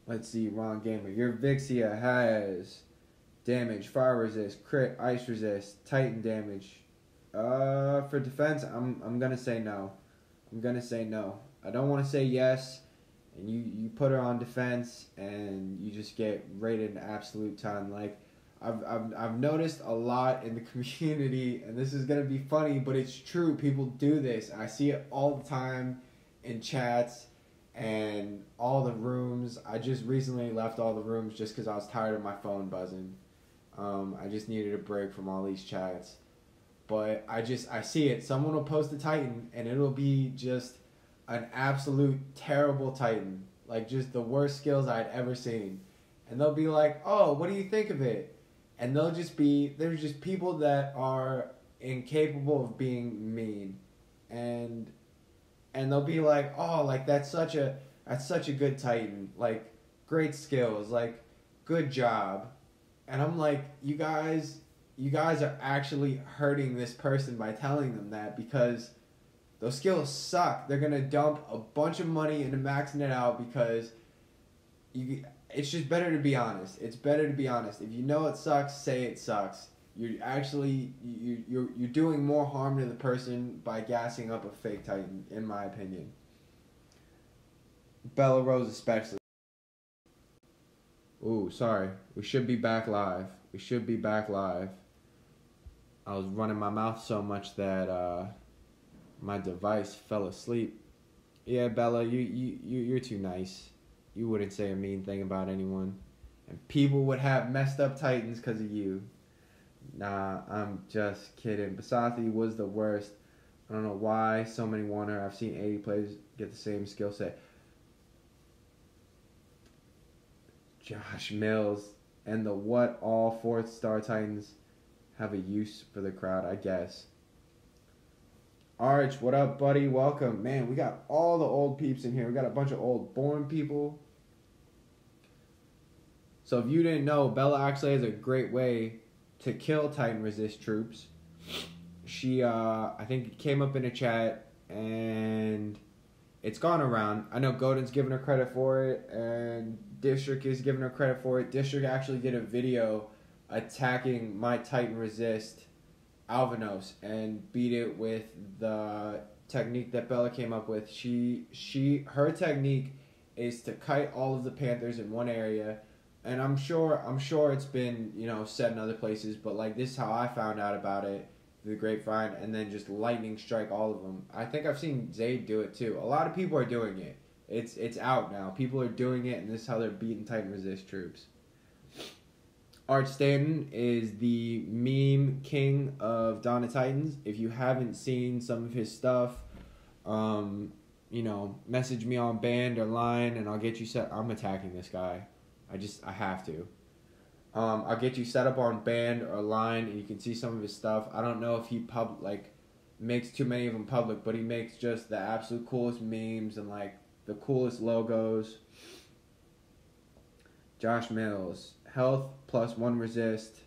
Let's see, Ron Gamer. Your Vixia has damage, fire resist, crit, ice resist, titan damage. For defense, I'm gonna say no. I'm gonna say no. I don't want to say yes, and you put her on defense, and you just get rated an absolute ton. Like, I've noticed a lot in the community, and this is gonna be funny, but it's true. People do this. I see it all the time in chats and all the rooms. I just recently left all the rooms just because I was tired of my phone buzzing. I just needed a break from all these chats. But I see it. Someone will post a Titan, and it'll be just an absolute terrible Titan. Like, just the worst skills I'd ever seen. And they'll be like, oh, what do you think of it? And there's just people that are incapable of being mean. And they'll be like, oh, like, that's such a good Titan. Like, great skills. Like, good job. And I'm like, you guys are actually hurting this person by telling them that, because those skills suck. They're going to dump a bunch of money into maxing it out because it's just better to be honest. It's better to be honest. If you know it sucks, say it sucks. You're doing more harm to the person by gassing up a fake Titan, in my opinion. Bella Rose especially. Ooh, sorry. We should be back live. I was running my mouth so much that my device fell asleep. Yeah, Bella, you're too nice. You wouldn't say a mean thing about anyone. And people would have messed up Titans because of you. Nah, I'm just kidding. Basathi was the worst. I don't know why so many want her. I've seen 80 players get the same skill set. Josh Mills and the what all 4th star Titans have a use for the crowd, I guess. Arch, what up, buddy? Welcome. Man, we got all the old peeps in here. We got a bunch of old born people. So if you didn't know, Bella actually has a great way to kill Titan resist troops. She, I think it came up in a chat, and it's gone around. I know Godin's giving her credit for it, and District is giving her credit for it. District actually did a video attacking my Titan resist Alvanos and beat it with the technique that Bella came up with. Her technique is to kite all of the Panthers in one area, and I'm sure it's been, said in other places, but like, this is how I found out about it, the grapevine, and then just lightning strike all of them. I think I've seen Zayd do it too. A lot of people are doing it. It's out now. People are doing it, and this is how they're beating Titan resist troops. Art Stanton is the meme king of Dawn of Titans. If you haven't seen some of his stuff, message me on Band or Line, and I'll get you set. I'm attacking this guy. I have to. I'll get you set up on Band or Line, and you can see some of his stuff. I don't know if he makes too many of them public, but he makes just the absolute coolest memes and like the coolest logos. Josh Mills. Health plus 1 resist.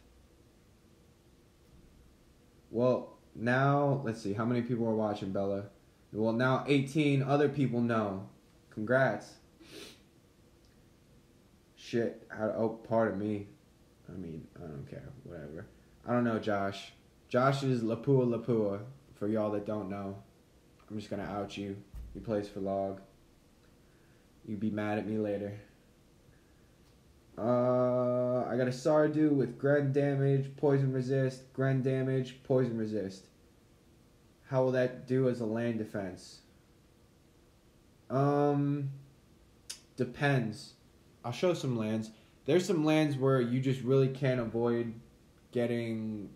Well, now, let's see. How many people are watching, Bella? Well, now 18 other people know. Congrats. Shit. Pardon me. I mean, I don't care. Whatever. I don't know, Josh. Josh is Lapua, for y'all that don't know. I'm just going to out you. He plays for Log. You'd be mad at me later. I got a Sardu with Gren damage, poison resist, Gren damage, poison resist. How will that do as a land defense? Depends. I'll show some lands. There's some lands where you just really can't avoid getting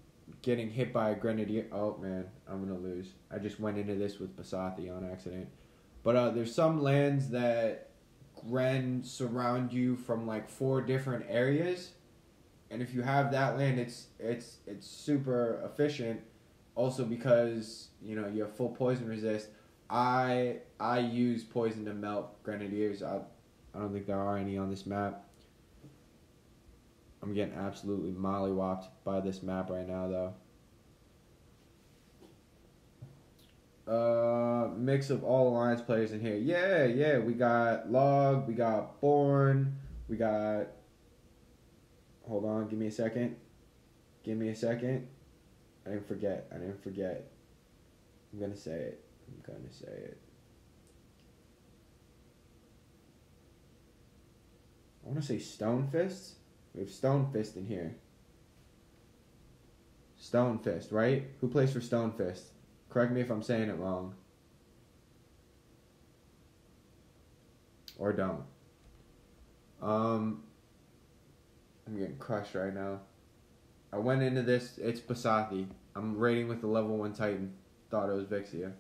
hit by a Grenadier. Oh man, I'm gonna lose. I just went into this with Basathi on accident. But there's some lands that Gren surround you from like 4 different areas, and if you have that land, it's super efficient. Also because you have full poison resist. I use poison to melt Grenadiers. I don't think there are any on this map. I'm getting absolutely mollywopped by this map right now, though. Mix of all Alliance players in here. Yeah. We got Log, we got Born, we got... Hold on, give me a second. I didn't forget. I'm gonna say it. I want to say Stone Fists. We have Stone Fist in here. Stone Fist, right? Who plays for Stone Fist? Correct me if I'm saying it wrong. Or don't. I'm getting crushed right now. I went into this, it's Basathi. I'm raiding with the level 1 Titan. Thought it was Vixia.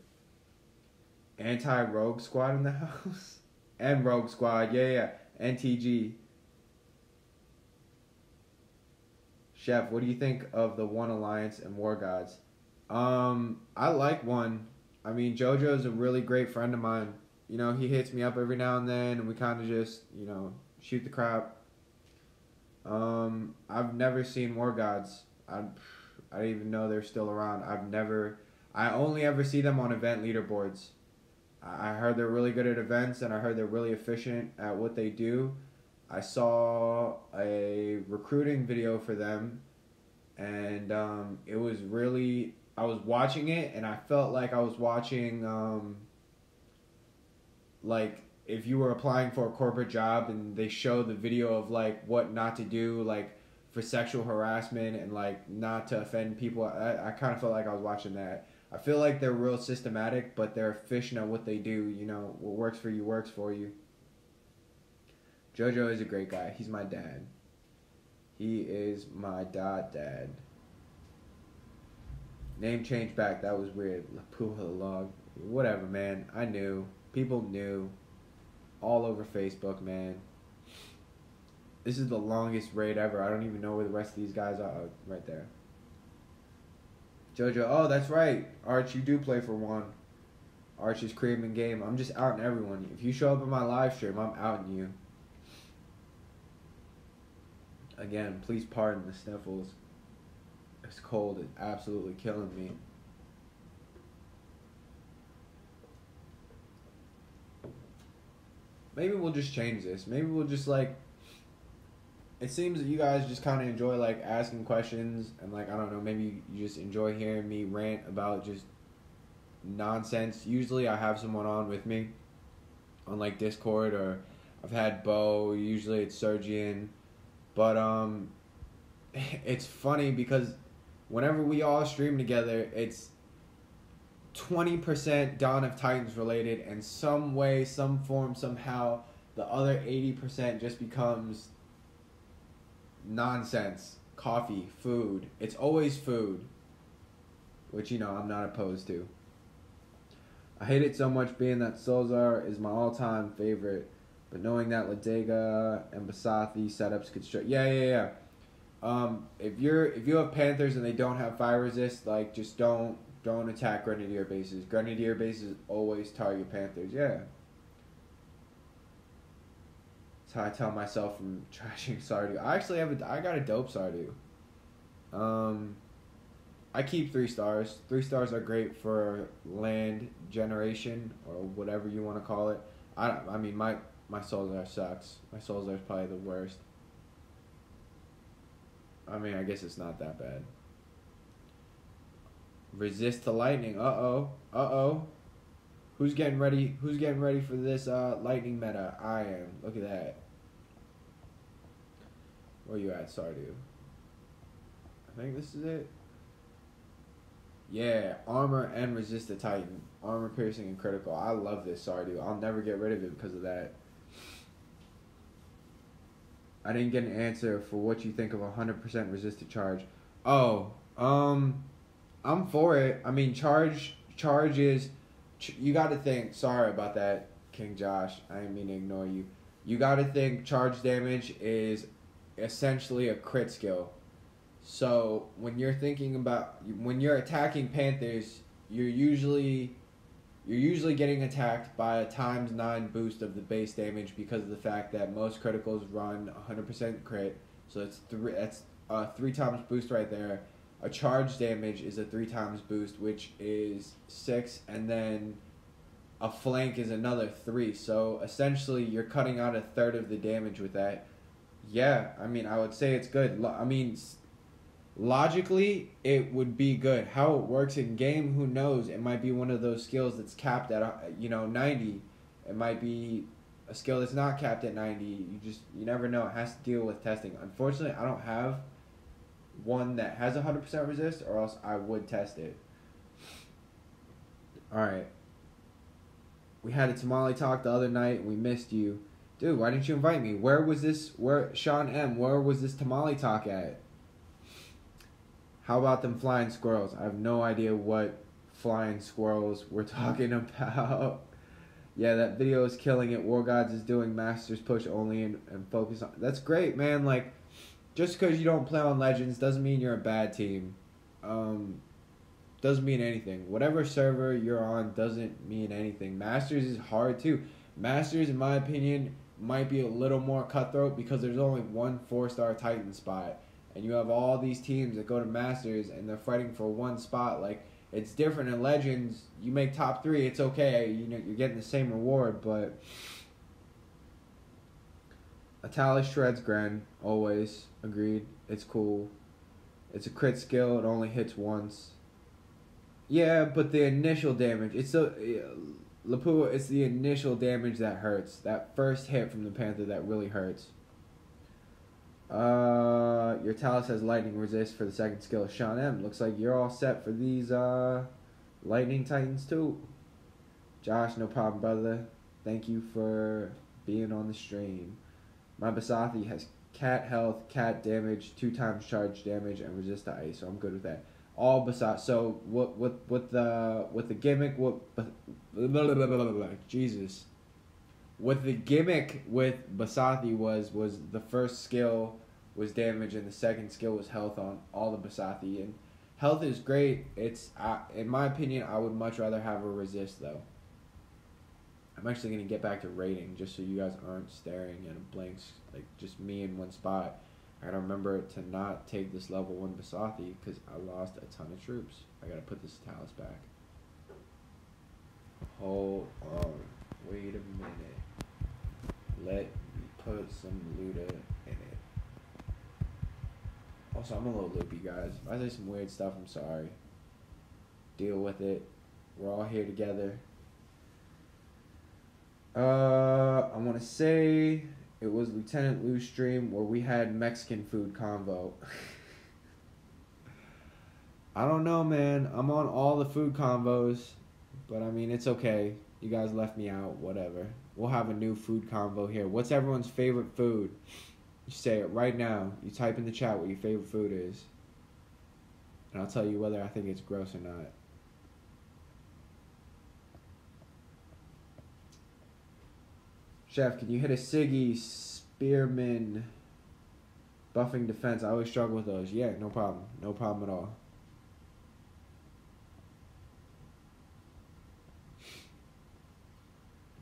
Anti-Rogue Squad in the house? And Rogue Squad, yeah. NTG. Chef, what do you think of the One Alliance and War Gods? I like One. I mean, JoJo's a really great friend of mine. He hits me up every now and then, and we kind of just, shoot the crap. I've never seen War Gods. I didn't even know they're still around. I only ever see them on event leaderboards. I heard they're really good at events, and I heard they're really efficient at what they do. I saw a recruiting video for them, and it was really... I was watching it, and I felt like I was watching... like, if you were applying for a corporate job, and they show the video of, like, what not to do, like, for sexual harassment, and, like, not to offend people. I kind of felt like I was watching that. I feel like they're real systematic, but they're efficient at what they do. What works for you works for you. JoJo is a great guy. He's my dad. He is my dad. Name change back. That was weird. Lapua Log. Whatever, man. I knew. People knew. All over Facebook, man. This is the longest raid ever. I don't even know where the rest of these guys are. Oh, right there. JoJo. Oh, that's right. Arch, you do play for One. Arch is creating game. I'm just outing everyone. If you show up in my live stream, I'm outing you. Again, please pardon the sniffles. It's cold. It's absolutely killing me. Maybe we'll just change this. Maybe we'll just, like... It seems that you guys just kind of enjoy, like, asking questions. And, like, I don't know, maybe you just enjoy hearing me rant about just nonsense. Usually I have someone on with me on, like, Discord. Or I've had Bo. Usually it's Sergian. But it's funny because whenever we all stream together, it's 20% Dawn of Titans related, and some way, some form, somehow, the other 80% just becomes nonsense. Coffee, food. It's always food, which, I'm not opposed to. I hate it so much being that Solzar is my all-time favorite. But knowing that Ladega and Basathi setups could strike... Yeah. If you have Panthers and they don't have fire resist, like, just don't attack Grenadier bases. Grenadier bases always target Panthers. Yeah. That's until I tell myself from trashing Sardu. I got a dope Sardu. I keep 3 stars. 3 stars are great for land generation or whatever you want to call it. I mean my Soulsar sucks. My Soulsar is probably the worst. I mean, I guess it's not that bad. Resist to lightning. Uh-oh. Who's getting ready for this lightning meta? I am. Look at that. Where you at, Sardu? I think this is it. Yeah, armor and resist to Titan. Armor piercing and critical. I love this Sardu. I'll never get rid of it because of that. I didn't get an answer for what you think of 100% resist to charge. Oh, I'm for it. I mean, charge is... You got to think... Sorry about that, King Josh. I didn't mean to ignore you. You got to think charge damage is essentially a crit skill. So when you're thinking about... When you're attacking Panthers, you're usually getting attacked by a ×9 boost of the base damage because of the fact that most criticals run 100% crit. So that's a 3 times boost right there. A charge damage is a 3 times boost, which is 6, and then a flank is another 3. So essentially, you're cutting out a third of the damage with that. Yeah, I mean, I would say it's good. I mean, logically, it would be good. How it works in game, who knows? It might be one of those skills that's capped at 90. It might be a skill that's not capped at 90. You never know. It has to deal with testing. Unfortunately, I don't have one that has 100% resist, or else I would test it. Alright. We had a tamale talk the other night, and we missed you. Dude, why didn't you invite me? Sean M., where was this tamale talk at? How about them flying squirrels? I have no idea what flying squirrels we're talking about. Yeah, that video is killing it. War Gods is doing Masters push only and focus on... That's great, man. Like, just because you don't play on Legends doesn't mean you're a bad team. Doesn't mean anything. Whatever server you're on doesn't mean anything. Masters is hard too. Masters, in my opinion, might be a little more cutthroat because there's only one 4-star Titan spot. And you have all these teams that go to Masters and they're fighting for one spot. Like, it's different in Legends. You make top 3, it's okay. You know, you're getting the same reward, but... Atali shreds Gren, always. Agreed. It's cool. It's a crit skill. It only hits once. Yeah, but the initial damage. It's Lapua, it's the initial damage that hurts. That first hit from the Panther that really hurts. Your Talus has lightning resist for the second skill. Sean M. Looks like you're all set for these lightning titans too. Josh, no problem, brother. Thank you for being on the stream. My Basathi has cat health, cat damage, 2 times charge damage, and resist to ice, so I'm good with that. All Basathi. So with the gimmick, Jesus. What the gimmick with Basathi was the first skill was damage and the second skill was health on all the Basathi. And health is great. It's in my opinion, I would much rather have a resist though. I'm actually gonna get back to rating just so you guys aren't staring at a blank, like just me in one spot. I gotta remember to not take this level 1 Basathi because I lost a ton of troops. I gotta put this Talus back. Hold on. Wait a minute. Let me put some Luda in it. Also, I'm a little loopy, guys. If I say some weird stuff, I'm sorry. Deal with it. We're all here together. I want to say it was Lieutenant Lou's stream where we had Mexican food convo. I don't know, man. I'm on all the food convos, but I mean, it's okay. You guys left me out, whatever. We'll have a new food convo here. What's everyone's favorite food? You say it right now. You type in the chat what your favorite food is. And I'll tell you whether I think it's gross or not. Chef, can you hit a Siggy, Spearman, buffing defense? I always struggle with those. Yeah, no problem. No problem at all.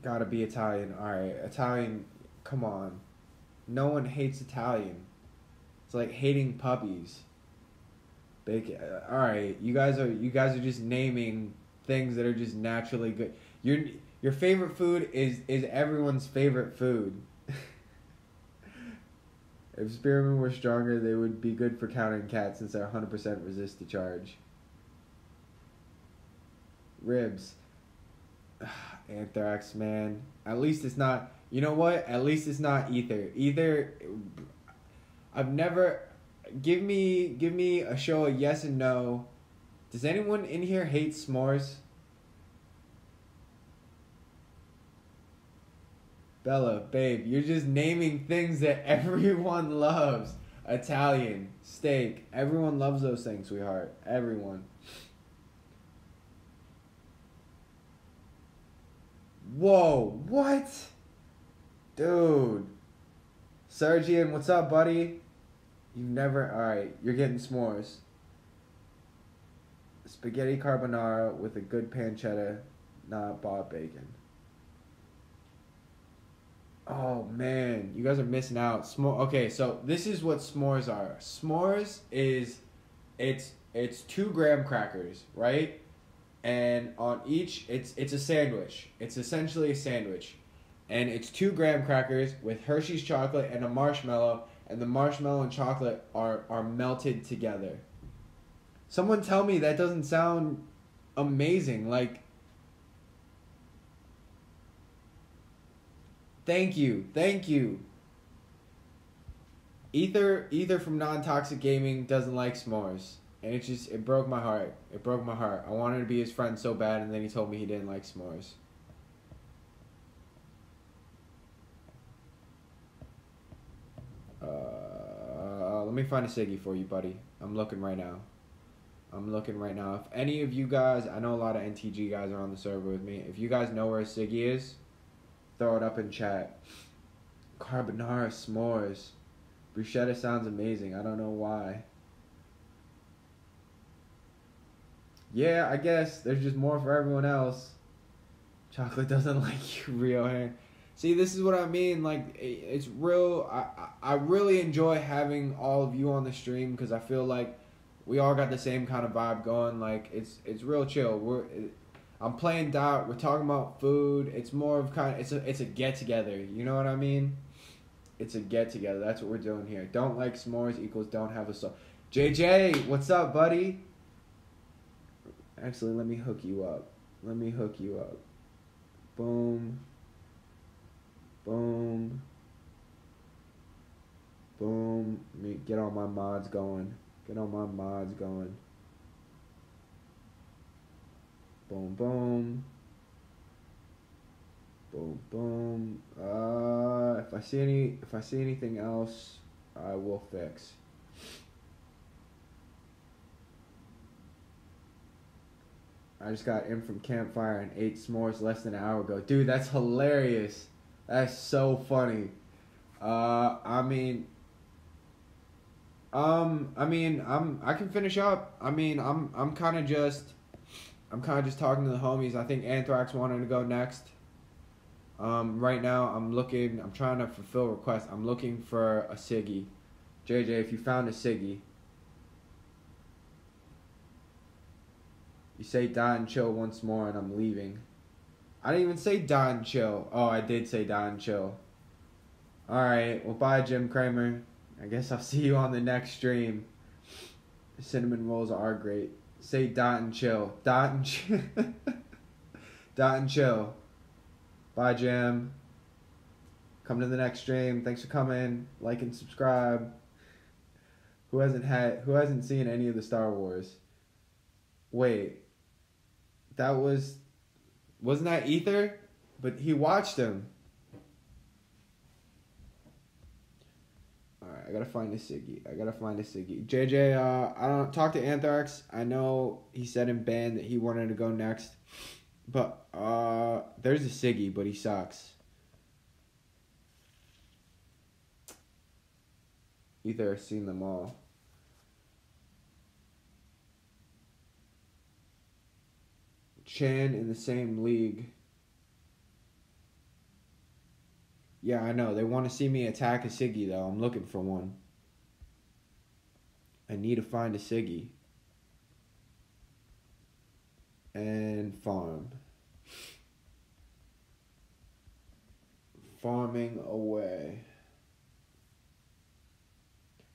Gotta be Italian. Alright, Italian, come on. No one hates Italian. It's like hating puppies. Bacon. All right, you guys are just naming things that are just naturally good. Your favorite food is everyone's favorite food. If spearmen were stronger, they would be good for countering cats since they're 100% resist to charge. Ribs. Anthrax, man. At least it's not. You know what? At least it's not ether. Either. I've never. Give me a show of yes and no. Does anyone in here hate s'mores? Bella, babe, you're just naming things that everyone loves. Italian, steak. Everyone loves those things, sweetheart. Everyone. Whoa, what? Dude. Sergian, what's up, buddy? You've never... Alright, you're getting s'mores. Spaghetti carbonara with a good pancetta, not bought bacon. Oh, man. You guys are missing out. Okay, so this is what s'mores are. S'mores is... It's 2 graham crackers, right? And on each, it's a sandwich. It's essentially a sandwich. And it's 2 graham crackers with Hershey's chocolate and a marshmallow, and the marshmallow and chocolate are melted together. Someone tell me that doesn't sound amazing. Like, thank you. Ether from Non-Toxic Gaming doesn't like s'mores. And it broke my heart. It broke my heart. I wanted to be his friend so bad, and then he told me he didn't like s'mores. Let me find a Siggy for you, buddy. I'm looking right now. If any of you guys, I know a lot of NTG guys are on the server with me. If you guys know where a Siggy is, throw it up in chat. Carbonara s'mores. Bruschetta sounds amazing. I don't know why. Yeah, I guess there's just more for everyone else. Chocolate doesn't like you, Rio Hand. See, this is what I mean. Like, it's real. I really enjoy having all of you on the stream because I feel like we all got the same kind of vibe going. Like, it's real chill. I'm playing Dot. We're talking about food. It's more of it's a get together. You know what I mean? It's a get together. That's what we're doing here. Don't like s'mores equals don't have a soul. JJ, what's up, buddy? Actually, let me hook you up. Boom. Boom. Boom. Let me get all my mods going. Boom, boom. Boom, boom. If I see anything else, I will fix. I just got in from Campfire and ate s'mores less than an hour ago. Dude, that's hilarious. That's so funny. I can finish up. I'm kind of just talking to the homies. I think Anthrax wanted to go next. Right now I'm trying to fulfill requests. I'm looking for a Siggy. JJ, if you found a Siggy. You say die and chill once more and I'm leaving. I didn't even say die and chill. Oh, I did say die and chill. Alright, well bye Jim Kramer. I guess I'll see you on the next stream. Cinnamon rolls are great. Say dot and chill. Dot and chill. Dot and chill. Bye Jim. Come to the next stream. Thanks for coming. Like and subscribe. Who hasn't seen any of the Star Wars? Wait. Wasn't that Ether? But he watched them. Alright, I gotta find a Siggy. JJ, I don't talk to Anthrax. I know he said in band that he wanted to go next. But there's a Siggy, but he sucks. Ether has seen them all. Chan in the same league. Yeah, I know. They want to see me attack a Siggy, though. I'm looking for one. I need to find a Siggy. And farm. Farming away.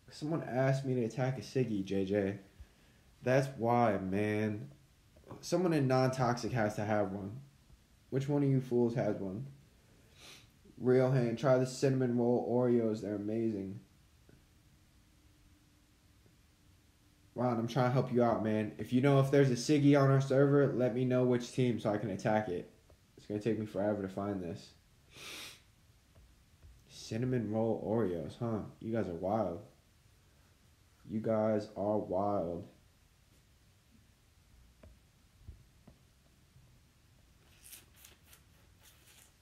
Someone asked me to attack a Siggy, JJ. That's why, man. Someone in non-toxic has to have one. Which one of you fools has one? Real hand. Try the cinnamon roll Oreos. They're amazing. Ron, I'm trying to help you out, man. If you know if there's a Siggy on our server, let me know which team so I can attack it. It's going to take me forever to find this. Cinnamon roll Oreos, huh? You guys are wild. You guys are wild.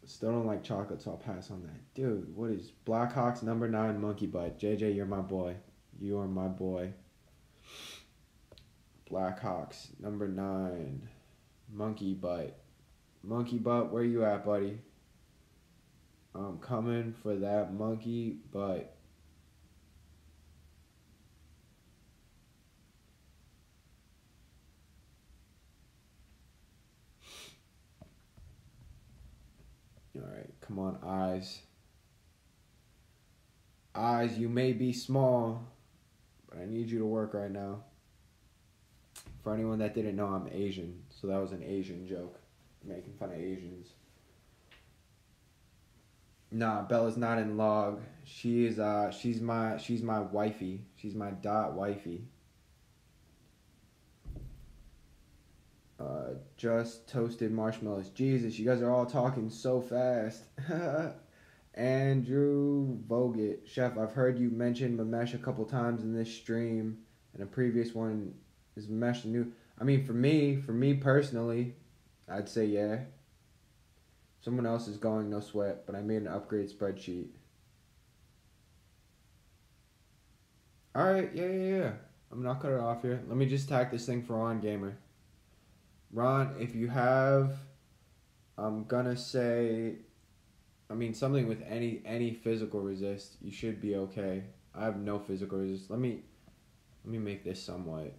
Still don't like chocolate, so I'll pass on that. Dude, what is Blackhawks number 9 monkey butt? JJ, you're my boy. You are my boy. Blackhawks number 9 monkey butt. Monkey butt, where you at, buddy? I'm coming for that monkey butt. Alright, come on, eyes. Eyes, you may be small, but I need you to work right now. For anyone that didn't know, I'm Asian, so that was an Asian joke. Making fun of Asians. Nah, Bella's not in log. She's my wifey. She's my dot wifey. Just toasted marshmallows. Jesus, you guys are all talking so fast. Andrew Vogt. Chef, I've heard you mention Mamesh a couple times in this stream, and a previous one. Is Mamesh new? I mean, for me personally, I'd say yeah. Someone else is going, no sweat, but I made an upgrade spreadsheet. Alright, yeah. I'm not cut it off here. Let me just tack this thing for Ron Gamer. Ron, if you have, I'm gonna say, I mean, something with any physical resist, you should be okay. I have no physical resist. Let me make this somewhat.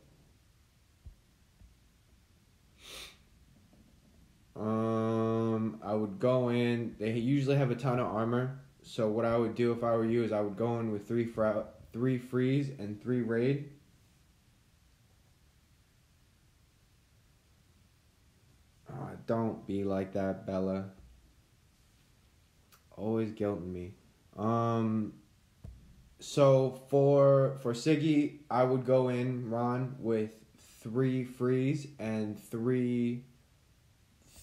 I would go in. They usually have a ton of armor. So what I would do if I were you is I would go in with 3 freeze and 3 raid. Oh, don't be like that, Bella. Always guilting me. So for Siggy, I would go in, Ron, with 3 freeze and 3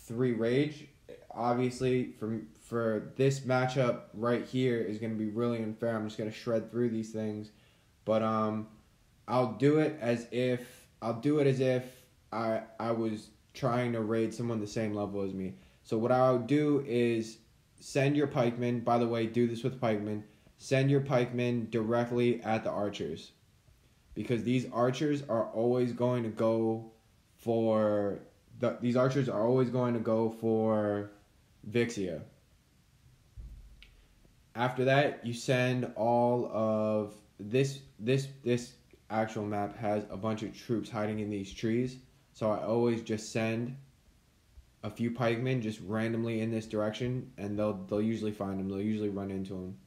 rage. Obviously, for this matchup right here is going to be really unfair. I'm just going to shred through these things, but I'll do it as if I was trying to raid someone the same level as me. So what I would do is send your pikemen. By the way, do this with pikemen. Send your pikemen directly at the archers, because these archers are always going to go for Vixia. After that, you send all of this actual map has a bunch of troops hiding in these trees. So I always just send a few pikemen just randomly in this direction, and they'll usually find them. They'll usually run into them.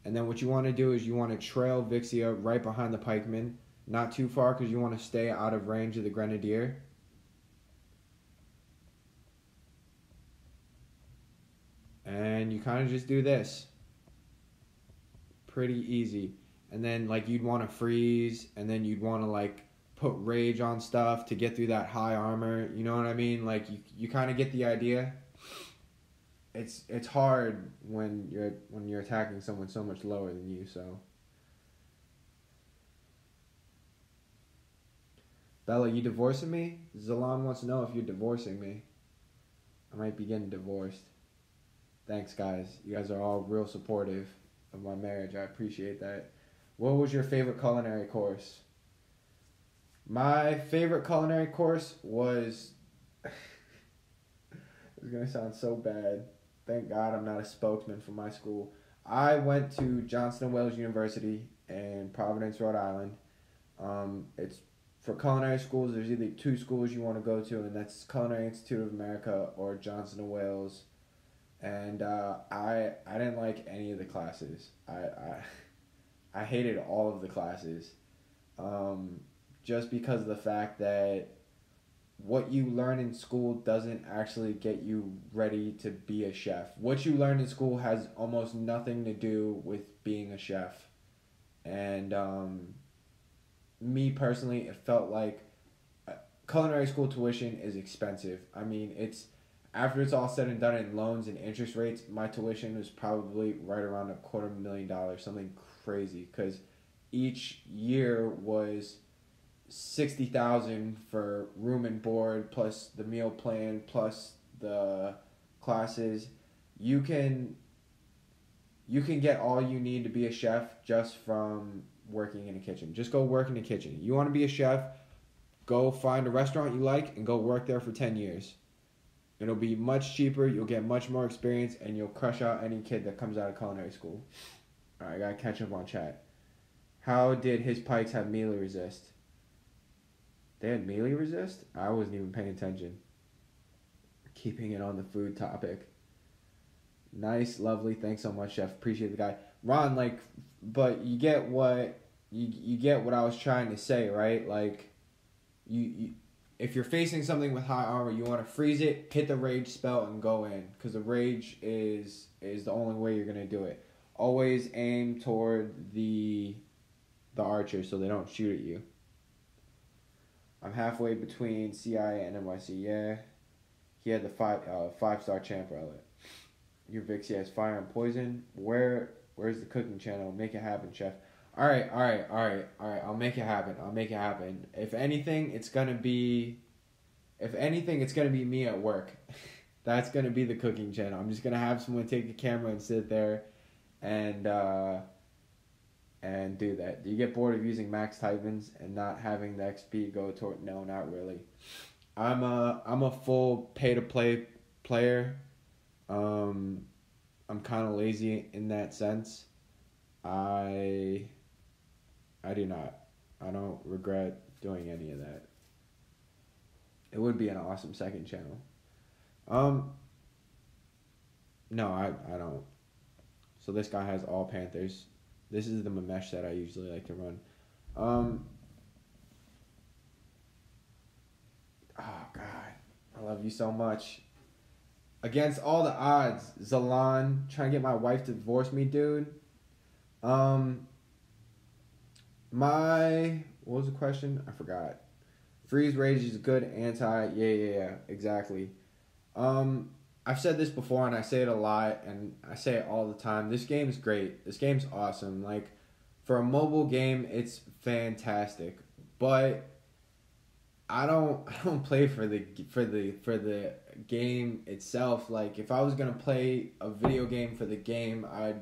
And then what you want to do is you want to trail Vixia right behind the pikemen, not too far because you want to stay out of range of the grenadier. And you kind of just do this. Pretty easy. And then like you'd want to freeze, and then you'd want to like put rage on stuff to get through that high armor. You know what I mean? Like you kind of get the idea. It's hard when you're attacking someone so much lower than you. So Bella, you divorcing me? Zalan wants to know if you're divorcing me. I might be getting divorced. Thanks, guys. You guys are all real supportive of my marriage. I appreciate that. What was your favorite culinary course? My favorite culinary course was... It's going to sound so bad. Thank God I'm not a spokesman for my school. I went to Johnson& Wales University in Providence, Rhode Island. It's for culinary schools. There's either two schools you want to go to, and that's Culinary Institute of America or Johnson& Wales. And I didn't like any of the classes. I hated all of the classes, just because of the fact that what you learn in school doesn't actually get you ready to be a chef. What you learn in school has almost nothing to do with being a chef. And me personally, it felt like culinary school tuition is expensive. I mean, after it's all said and done in loans and interest rates, my tuition was probably right around $250,000, something crazy, because each year was $60,000 for room and board, plus the meal plan, plus the classes. You can get all you need to be a chef just from working in a kitchen. Just go work in the kitchen. You want to be a chef, go find a restaurant you like and go work there for 10 years. It'll be much cheaper, you'll get much more experience, and you'll crush out any kid that comes out of culinary school. Alright, I gotta catch up on chat. How did his pikes have melee resist? They had melee resist? I wasn't even paying attention. Keeping it on the food topic. Nice, lovely, thanks so much, Chef. Appreciate the guy. Ron, but you get what you get what I was trying to say, right? Like, you if you're facing something with high armor, you want to freeze it, hit the rage spell, and go in. Because the rage is the only way you're going to do it. Always aim toward the archer so they don't shoot at you. I'm halfway between CIA and NYC. Yeah. He had the 5-star champ relic. Your Vixie has fire and poison. Where's the cooking channel? Make it happen, chef. All right. I'll make it happen. If anything, it's gonna be me at work. That's gonna be the cooking channel. I'm just gonna have someone take the camera and sit there, and do that. Do you get bored of using max Titans and not having the XP go toward? No, not really. I'm a full pay to play player. I'm kind of lazy in that sense. I do not. I don't regret doing any of that. It would be an awesome second channel. No, I don't. So this guy has all Panthers. This is the Mamesh that I usually like to run. Oh God, I love you so much. Against all the odds, Zalan, trying to get my wife to divorce me, dude. What was the question? I forgot. Freeze rage is good anti. Yeah, exactly. I've said this before and I say it a lot and I say it all the time. This game is great. This game's awesome. Like, for a mobile game, it's fantastic. But I don't play for the game itself. Like, if I was gonna play a video game for the game, I'd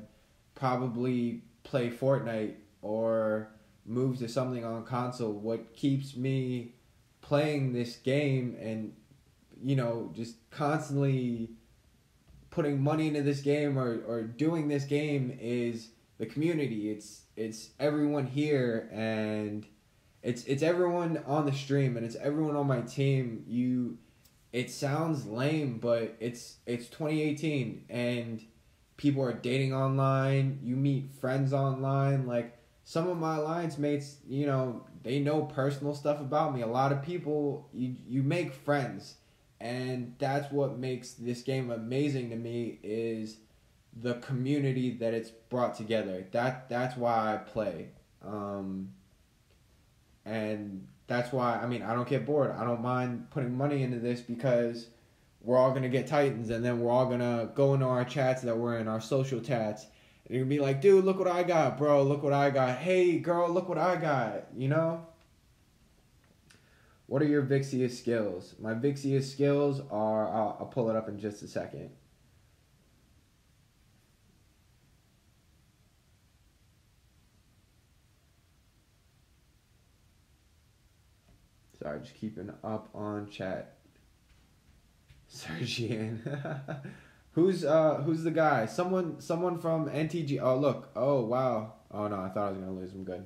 probably play Fortnite or move to something on console. What keeps me playing this game and, just constantly putting money into this game or doing this game is the community. It's everyone here, and it's everyone on the stream, and it's everyone on my team. It sounds lame, but it's 2018 and people are dating online. You meet friends online. Like, some of my alliance mates, they know personal stuff about me. A lot of people, you make friends, and that's what makes this game amazing to me, is the community that it's brought together. That's why I play. And that's why, I don't get bored. I don't mind putting money into this, because we're all going to get Titans, and then we're all going to go into our chats that we're in, our social chats, and you're going to be like, dude, look what I got, bro, look what I got. Hey, girl, look what I got, What are your Vixiest skills? My Vixiest skills are, I'll pull it up in just a second. Sorry, just keeping up on chat. Sergian. Who's the guy? Someone from NTG. Oh look. Oh wow. Oh no, I thought I was gonna lose. I'm good.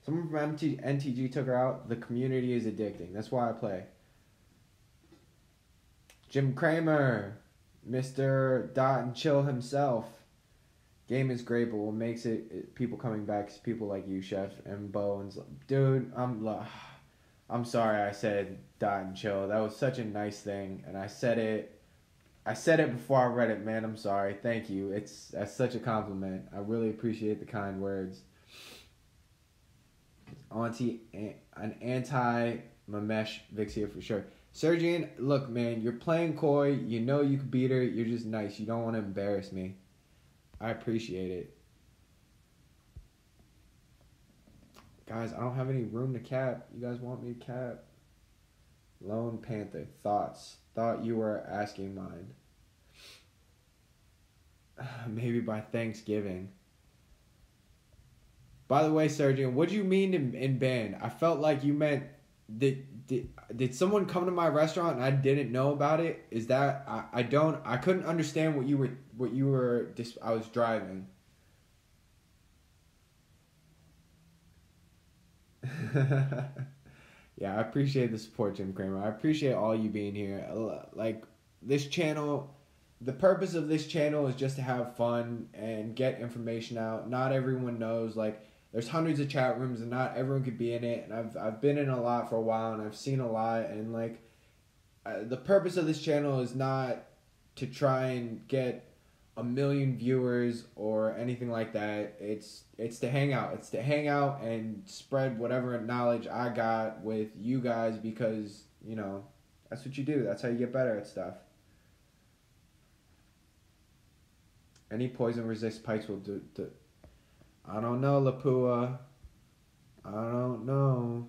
Someone from NTG took her out. The community is addicting. That's why I play. Jim Cramer, Mr. Dot and Chill himself. Game is great, but what makes it people coming back is people like you, Chef, and Bo. And dude, I'm sorry I said Dot and Chill. That was such a nice thing, and I said it before I read it, man. I'm sorry. Thank you. That's such a compliment. I really appreciate the kind words. An anti-Mamesh Vixia for sure. Sergian, look, man, you're playing coy. You know you could beat her. You're just nice. You don't want to embarrass me. I appreciate it. Guys, I don't have any room to cap. You guys want me to cap? Lone Panther, thoughts. Thought you were asking mine. Maybe by Thanksgiving. By the way, Sergeant, what do you mean in band? I felt like you meant did someone come to my restaurant and I didn't know about it? Is that I couldn't understand what you were I was driving. Yeah, I appreciate the support, Jim Cramer. I appreciate all you being here. Like, this channel, the purpose of this channel is just to have fun and get information out. Not everyone knows, like, there's hundreds of chat rooms and not everyone could be in it. And I've been in a lot for a while and I've seen a lot. And, like, the purpose of this channel is not to try and get 1 million viewers or anything like that. It's to hang out. It's to hang out and spread whatever knowledge I got with you guys because, you know, that's what you do. That's how you get better at stuff. Any poison resist pikes will do. I don't know, Lapua. I don't know.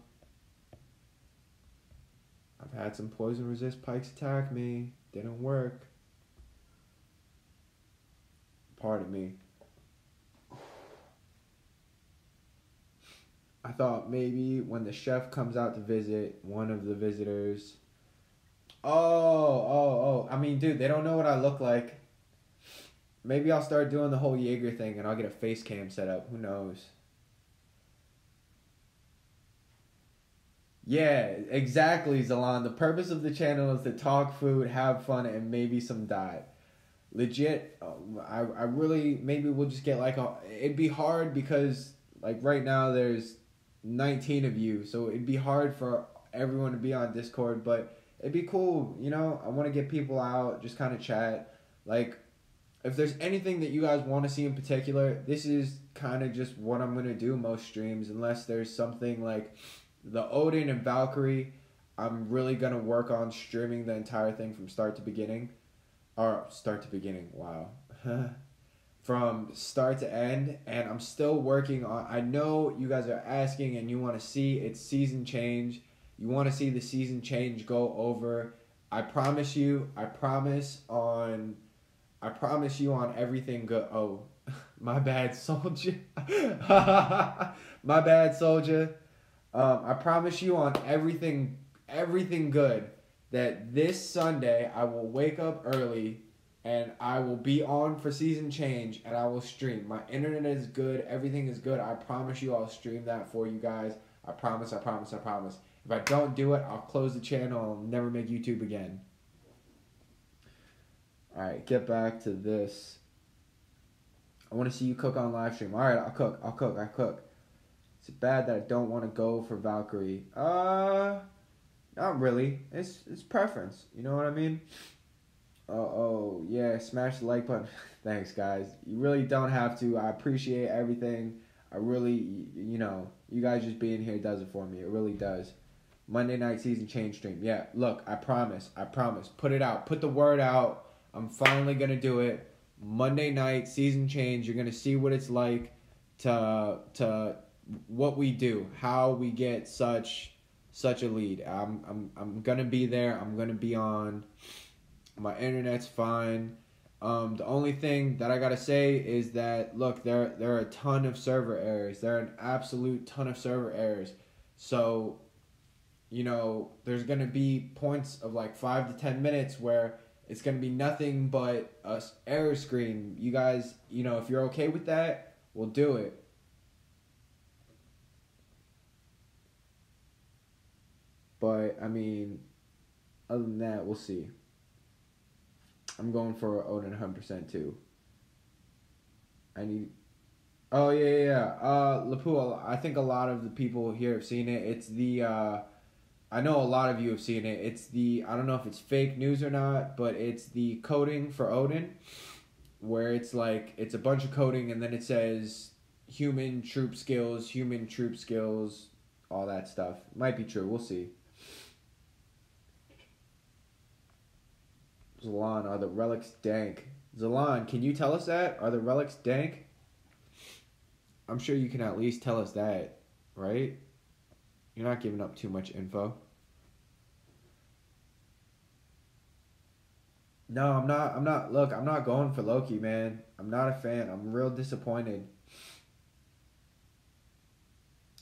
I've had some poison resist pikes attack me. Didn't work. Pardon me. I thought maybe when the chef comes out to visit, one of the visitors. Oh. I mean, dude, they don't know what I look like. Maybe I'll start doing the whole Jaeger thing and I'll get a face cam set up. Who knows? Yeah, exactly, Zalan. The purpose of the channel is to talk food, have fun, and maybe some diet. Legit, I really, maybe we'll just get like it'd be hard because like right now there's 19 of you, so it'd be hard for everyone to be on Discord, but it'd be cool, you know. I want to get people out, just kind of chat. Like, if there's anything that you guys want to see in particular, this is kind of just what I'm going to do most streams, unless there's something like the Odin and Valkyrie. I'm really going to work on streaming the entire thing from start to beginning. Or start to beginning, wow. From start to end, and I'm still working on, I know you guys are asking and you want to see its season change. You want to see the season change go over. I promise you on everything good. Oh, my bad, soldier. My bad, soldier. I promise you on everything good that this Sunday I will wake up early and I will be on for season change and I will stream. My internet is good. Everything is good. I promise you I'll stream that for you guys. I promise. If I don't do it, I'll close the channel. I'll never make YouTube again. Alright, get back to this. I want to see you cook on live stream. Alright, I'll cook. Is it bad that I don't want to go for Valkyrie? Not really. It's preference. You know what I mean? Oh, yeah. Smash the like button. Thanks, guys. You really don't have to. I appreciate everything. I really, you know, you guys just being here does it for me. It really does. Monday night season change stream. Yeah, look, I promise. Put it out. Put the word out. I'm finally going to do it. Monday night season change. You're going to see what it's like to what we do. How we get such a lead. I'm going to be there. I'm going to be on. My internet's fine. The only thing that I got to say is that, look, there are a ton of server errors. There are an absolute ton of server errors. So, you know, there's going to be points of like 5 to 10 minutes where It's going to be nothing but a error screen. You guys, if you're okay with that, we'll do it. But, I mean, other than that, we'll see. I'm going for Odin 100% too. Oh, yeah. Lapu, I think a lot of the people here have seen it. It's the, I know a lot of you have seen it. It's I don't know if it's fake news or not, but it's the coding for Odin, where it's like, it's a bunch of coding and then it says human troop skills, all that stuff. Might be true. We'll see. Zalan, are the relics dank? Zalan, can you tell us that? Are the relics dank? I'm sure you can at least tell us that, right? You're not giving up too much info. No, I'm not. Look, I'm not going for Loki, man. I'm not a fan. I'm real disappointed.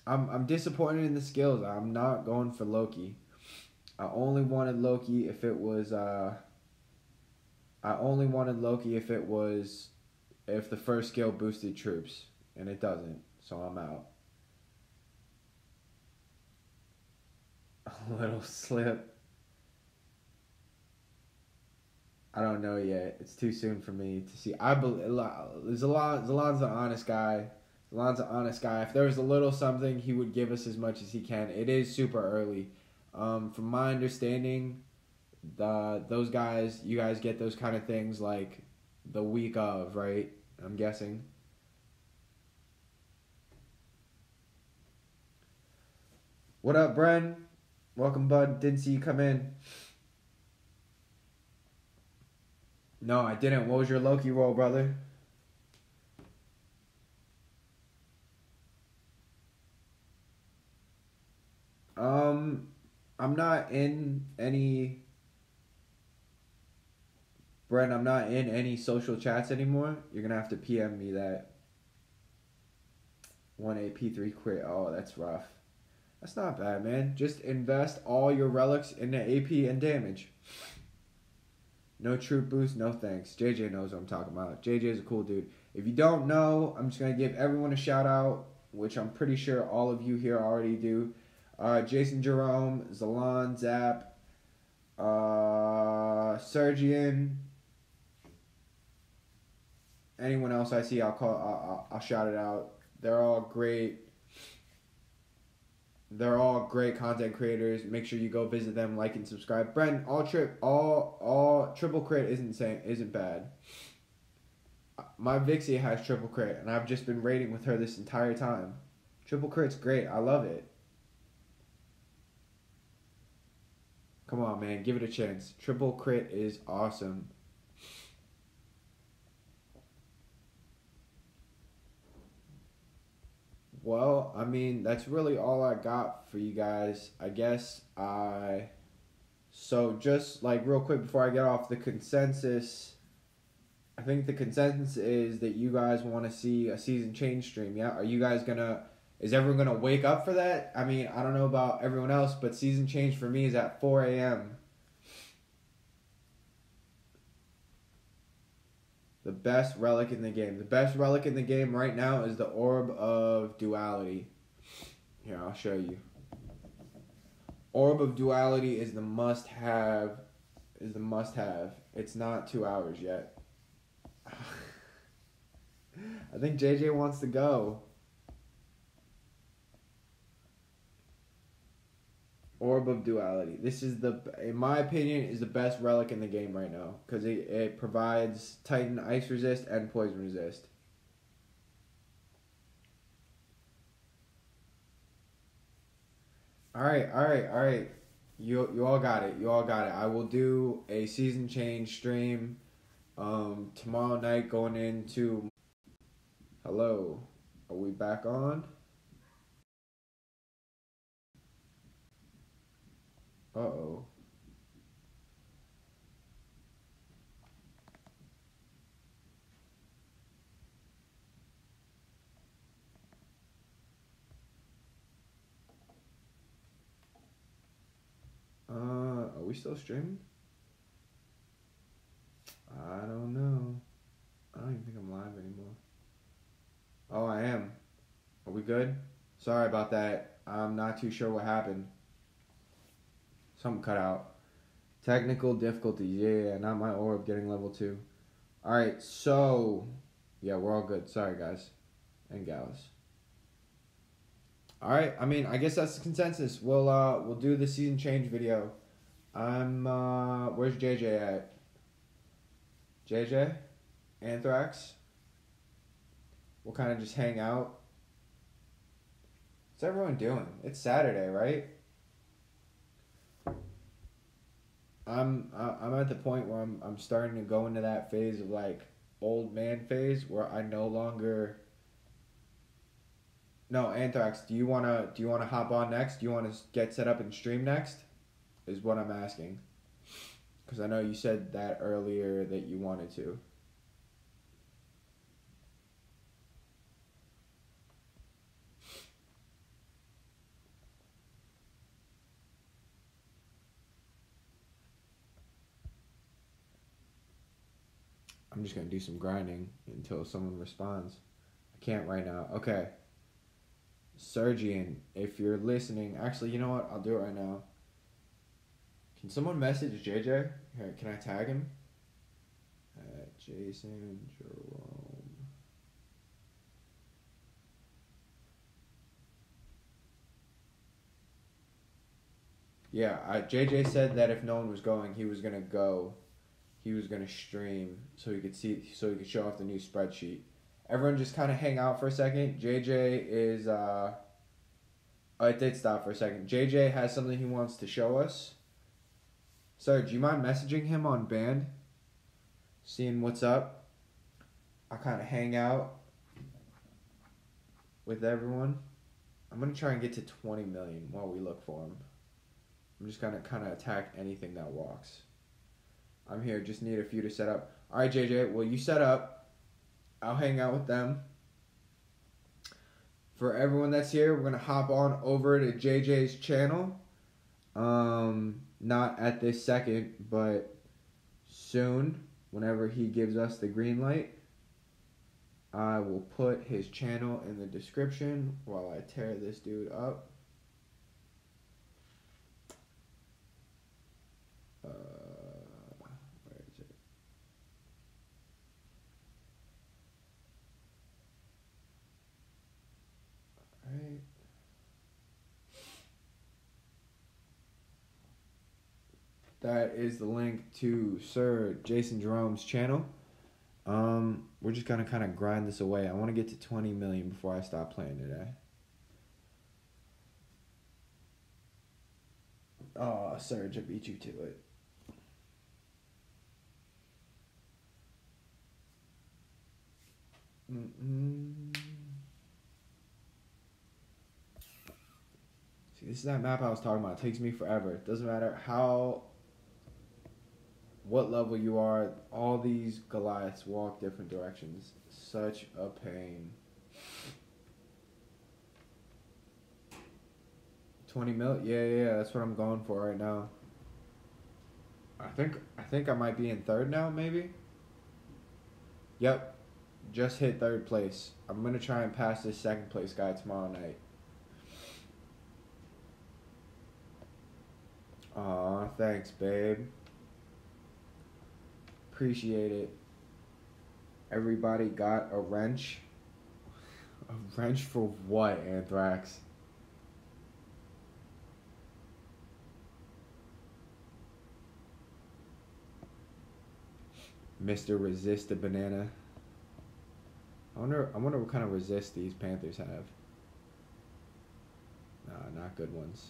I'm disappointed in the skills. I'm not going for Loki. I only wanted Loki if it was if the first skill boosted troops, and it doesn't, so I'm out. A little slip. I don't know yet. It's too soon for me to see. I believe Zalon's an honest guy. If there was a little something, he would give us as much as he can. It is super early. From my understanding, those guys, you guys get those kind of things like the week of, right? I'm guessing. What up, Bren? Welcome, bud. Didn't see you come in. No, I didn't. What was your Loki roll, brother? I'm not in any... Brent, I'm not in any social chats anymore. You're going to have to PM me that. 1 AP3 quit. Oh, that's rough. That's not bad, man. Just invest all your relics into AP and damage. No troop boost, no thanks. JJ knows what I'm talking about. JJ is a cool dude. If you don't know, I'm just going to give everyone a shout out, which I'm pretty sure all of you here already do. Jason Jerome, Zalan, Zap, Sergian. Anyone else I see, I'll shout it out. They're all great. They're all great content creators. Make sure you go visit them, like and subscribe. Brent, all triple crit isn't bad. My Vixie has triple crit, and I've just been raiding with her this entire time. Triple crit's great. I love it. Come on, man, give it a chance. Triple crit is awesome. Well, I mean, that's really all I got for you guys. I guess So just like real quick before I get off, the consensus... I think the consensus is that you guys want to see a season change stream, yeah? Are you guys gonna... Is everyone gonna wake up for that? I mean, I don't know about everyone else, but season change for me is at 4 a.m. The best relic in the game. The best relic in the game right now is the Orb of Duality. Here, I'll show you. Orb of Duality is the must-have. It's not 2 hours yet. I think JJ wants to go. Orb of Duality. This is in my opinion, is the best relic in the game right now. Because it provides Titan Ice Resist and Poison Resist. Alright. You all got it. I will do a season change stream tomorrow night going into... Hello. Are we back on? Uh-oh. Are we still streaming? we good? Sorry about that. I'm not too sure what happened. Something cut out. Technical difficulties. Yeah, not my orb getting level 2. Alright, so... Yeah, we're all good. Sorry, guys. And gals. Alright, I mean, I guess that's the consensus. We'll do the season change video. Where's JJ at? JJ? Anthrax? We'll kind of just hang out. What's everyone doing? It's Saturday, right? I'm at the point where I'm starting to go into that phase of like old man phase where I no longer. No, Anthrax, do you wanna hop on next? Do you wanna get set up and stream next? Is what I'm asking. Because I know you said that earlier that you wanted to. I'm just gonna do some grinding until someone responds. I can't right now. Okay. Sergian, if you're listening, actually, you know what? I'll do it right now. Can someone message JJ? Here, can I tag him? Jason Jerome. Yeah, JJ said that if no one was going, he was gonna go. He was gonna stream so he could show off the new spreadsheet. Everyone just kind of hang out for a second. JJ is oh, it did stop for a second. JJ has something he wants to show us. Sir, do you mind messaging him on band? Seeing what's up. I'll kind of hang out with everyone. I'm gonna try and get to 20 million while we look for him. I'm just gonna kind of attack anything that walks. I'm here, just need a few to set up. Alright, JJ, well, you set up. I'll hang out with them. For everyone that's here, we're going to hop on over to JJ's channel. Not at this second, but soon, whenever he gives us the green light. I will put his channel in the description while I tear this dude up. Right. That is the link to Sir Jason Jerome's channel. We're just gonna kind of grind this away. I want to get to 20 million before I stop playing today. Oh, Serge, I beat you to it. See, this is that map I was talking about. It takes me forever. It doesn't matter what level you are. All these Goliaths walk different directions. Such a pain. 20 mil? Yeah, that's what I'm going for right now. I think I might be in third now, maybe? Yep. Just hit third place. I'm going to try and pass this second place guy tomorrow night. Aw, thanks, babe. Appreciate it. Everybody got a wrench. A wrench for what, Anthrax? Mr. Resist the Banana. I wonder what kind of resist these Panthers have. Nah, not good ones.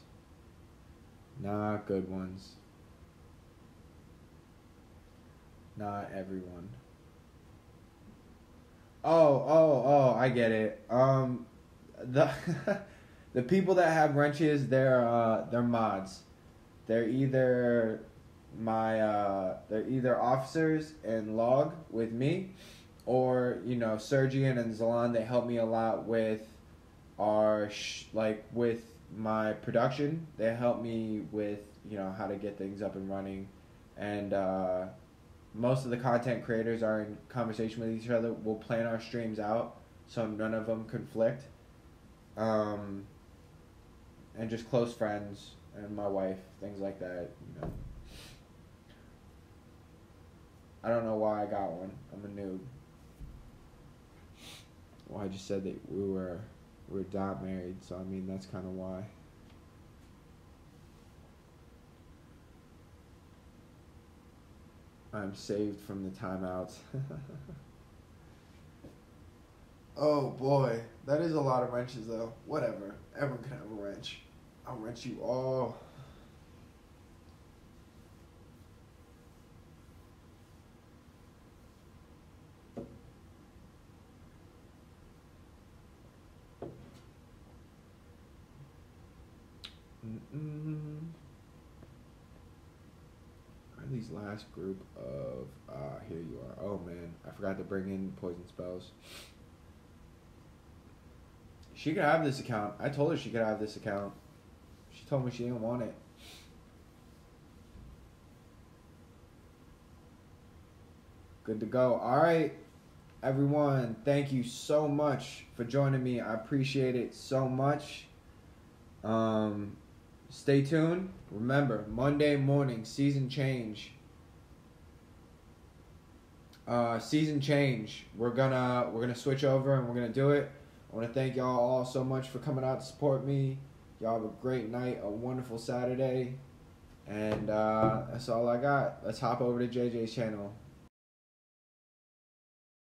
Not good ones. Not everyone. Oh, I get it. The the people that have wrenches, they're mods. They're either they're either officers and log with me, or Sergian and Zalan. They help me a lot with our with my production. They help me with how to get things up and running, and most of the content creators are in conversation with each other. We'll plan our streams out so none of them conflict. and just close friends and my wife, things like that. You know, I don't know why I got one. I'm a noob. Well, I just said that we're not married, so I mean that's kind of why. I'm saved from the timeouts. Oh boy, that is a lot of wrenches though. Whatever, everyone can have a wrench. I'll wrench you all. These last group of here you are. Oh man, I forgot to bring in poison spells. She could have this account. I told her she could have this account. She told me she didn't want it. Good to go. All right, everyone. Thank you so much for joining me. I appreciate it so much. Stay tuned. Remember, Monday morning, season change. Season change. We're gonna switch over and we're gonna do it. I want to thank y'all all so much for coming out to support me. Y'all have a great night, a wonderful Saturday, and that's all I got. Let's hop over to JJ's channel.